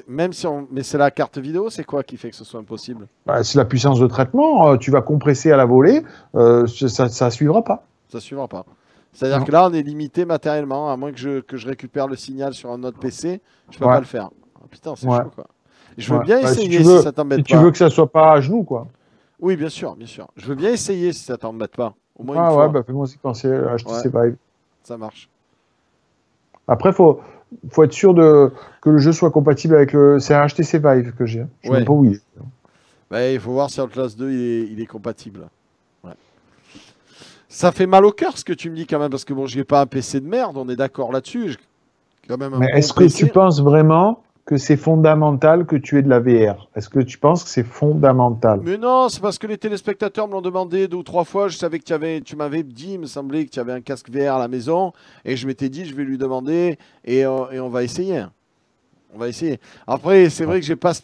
même si mais c'est la carte vidéo, c'est quoi qui fait que ce soit impossible? Bah, c'est la puissance de traitement. Tu vas compresser à la volée, ça suivra pas. Ça suivra pas. C'est-à-dire que là, on est limité matériellement, à moins que je récupère le signal sur un autre PC, je peux pas le faire. Oh, putain, c'est chaud quoi. Je veux bien essayer si ça t'embête pas. Si tu veux que ça soit pas à genoux quoi. Oui, bien sûr, bien sûr. Je veux bien essayer si ça t'embête pas. Au moins une fois. Bah fais-moi aussi penser à HTC Vive. Ça marche. Après, faut être sûr que le jeu soit compatible avec le. C'est un HTC Vive que j'ai. Je sais même pas où il est. Bah, il faut voir si Outlast 2 il est compatible. Ouais. Ça fait mal au cœur ce que tu me dis quand même, parce que bon, j'ai pas un PC de merde, on est d'accord là-dessus. Mais est-ce que tu penses vraiment que c'est fondamental que tu aies de la VR? Est-ce que tu penses que c'est fondamental? Mais non, c'est parce que les téléspectateurs me l'ont demandé 2 ou 3 fois. Je savais que tu m'avais dit, il me semblait que tu avais un casque VR à la maison. Et je m'étais dit, je vais lui demander et on va essayer. On va essayer. Après, c'est vrai que j'ai pas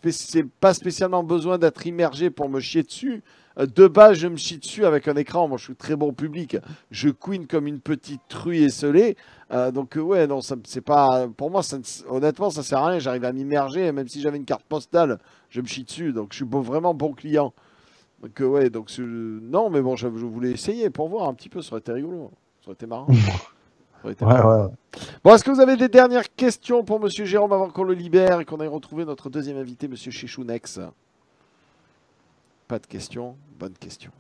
spécialement besoin d'être immergé pour me chier dessus. De base, je me chie dessus avec un écran. Moi, je suis très bon public. Je couine comme une petite truie esselée. Donc, ouais, non, c'est pas. Pour moi, honnêtement, ça sert à rien. J'arrive à m'immerger. Même si j'avais une carte postale, je me chie dessus. Donc, je suis vraiment bon client. Donc, ouais, donc, non, mais bon, je voulais essayer pour voir un petit peu. Ça aurait été rigolo. Ça aurait été marrant. Ouais. Bon, est-ce que vous avez des dernières questions pour Monsieur Jérôme avant qu'on le libère et qu'on aille retrouver notre deuxième invité, Monsieur Chechounex? Pas de questions. Bonne question.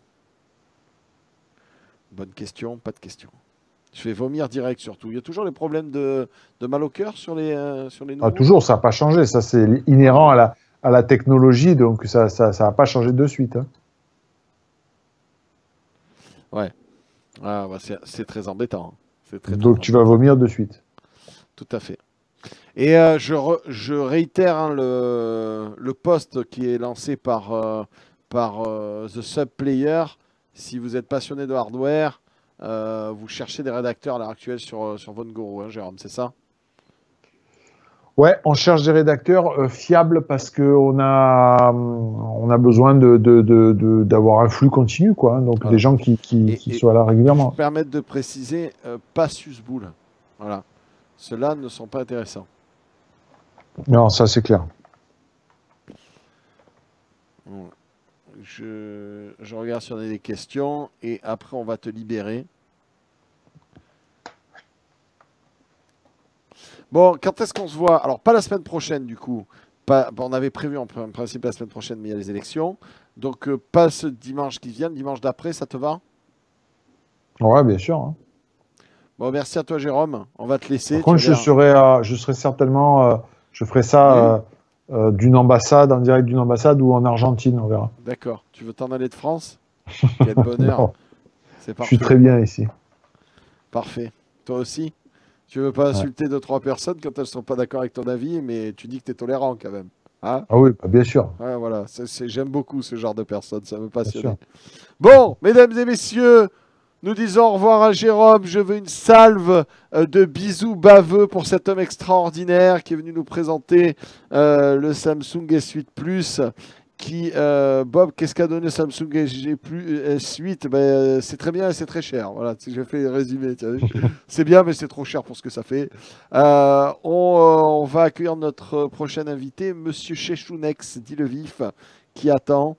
Bonne question, pas de questions. Je vais vomir direct surtout. Il y a toujours les problèmes de mal au cœur sur les nouveaux. Toujours, ça n'a pas changé. Ça, c'est inhérent à la technologie, donc ça n'a pas changé de suite. Hein. Ouais. Ah, bah c'est très embêtant. Donc tu vas vomir de suite. Tout à fait. Et je réitère hein, le post qui est lancé par The Sub Player. Si vous êtes passionné de hardware, vous cherchez des rédacteurs à l'heure actuelle sur votre Guru, hein, Jérôme, c'est ça? Ouais, on cherche des rédacteurs fiables parce qu'on a besoin d'avoir un flux continu, quoi. Hein, donc des gens qui soient là régulièrement. Permettre de préciser, pas Susboul. Voilà. Ceux-là ne sont pas intéressants. Non, ça c'est clair. Je regarde si on a des questions et après on va te libérer. Bon, quand est-ce qu'on se voit? Alors, pas la semaine prochaine, du coup. On avait prévu en principe la semaine prochaine, mais il y a les élections. Donc, pas ce dimanche qui vient, le dimanche d'après, ça te va? Ouais, bien sûr. Hein. Bon, merci à toi, Jérôme. On va te laisser. Par contre, je serai certainement... je ferai ça d'une ambassade, en direct d'une ambassade ou en Argentine, on verra. D'accord. Tu veux t'en aller de France? Quel bonheur. C'est parfait. Je suis très bien ici. Parfait. Toi aussi? Tu veux pas insulter 2-3 personnes quand elles sont pas d'accord avec ton avis, mais tu dis que tu es tolérant quand même. Hein? Ah oui, bien sûr. Ouais, voilà. J'aime beaucoup ce genre de personnes, ça me passionne. Bon, mesdames et messieurs, nous disons au revoir à Jérôme. Je veux une salve de bisous baveux pour cet homme extraordinaire qui est venu nous présenter le Samsung S8 Plus. Bob, qu'est-ce qu'a donné Samsung S8? Ben, c'est très bien et c'est très cher. Voilà, j'ai fait le résumé. C'est bien, mais c'est trop cher pour ce que ça fait. On va accueillir notre prochain invité, Monsieur Chechounex, dit le vif, qui attend.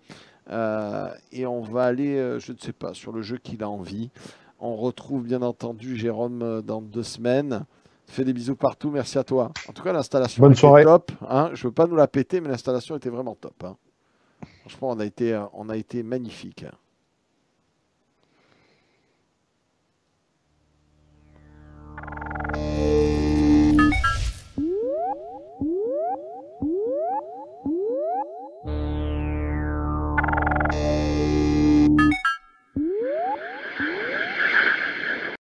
Et on va aller, je ne sais pas, sur le jeu qu'il a envie. On retrouve bien entendu Jérôme dans 2 semaines. Fais des bisous partout, merci à toi. En tout cas, l'installation était top. Hein. Je ne veux pas nous la péter, mais l'installation était vraiment top. Hein. Franchement, on a été magnifique.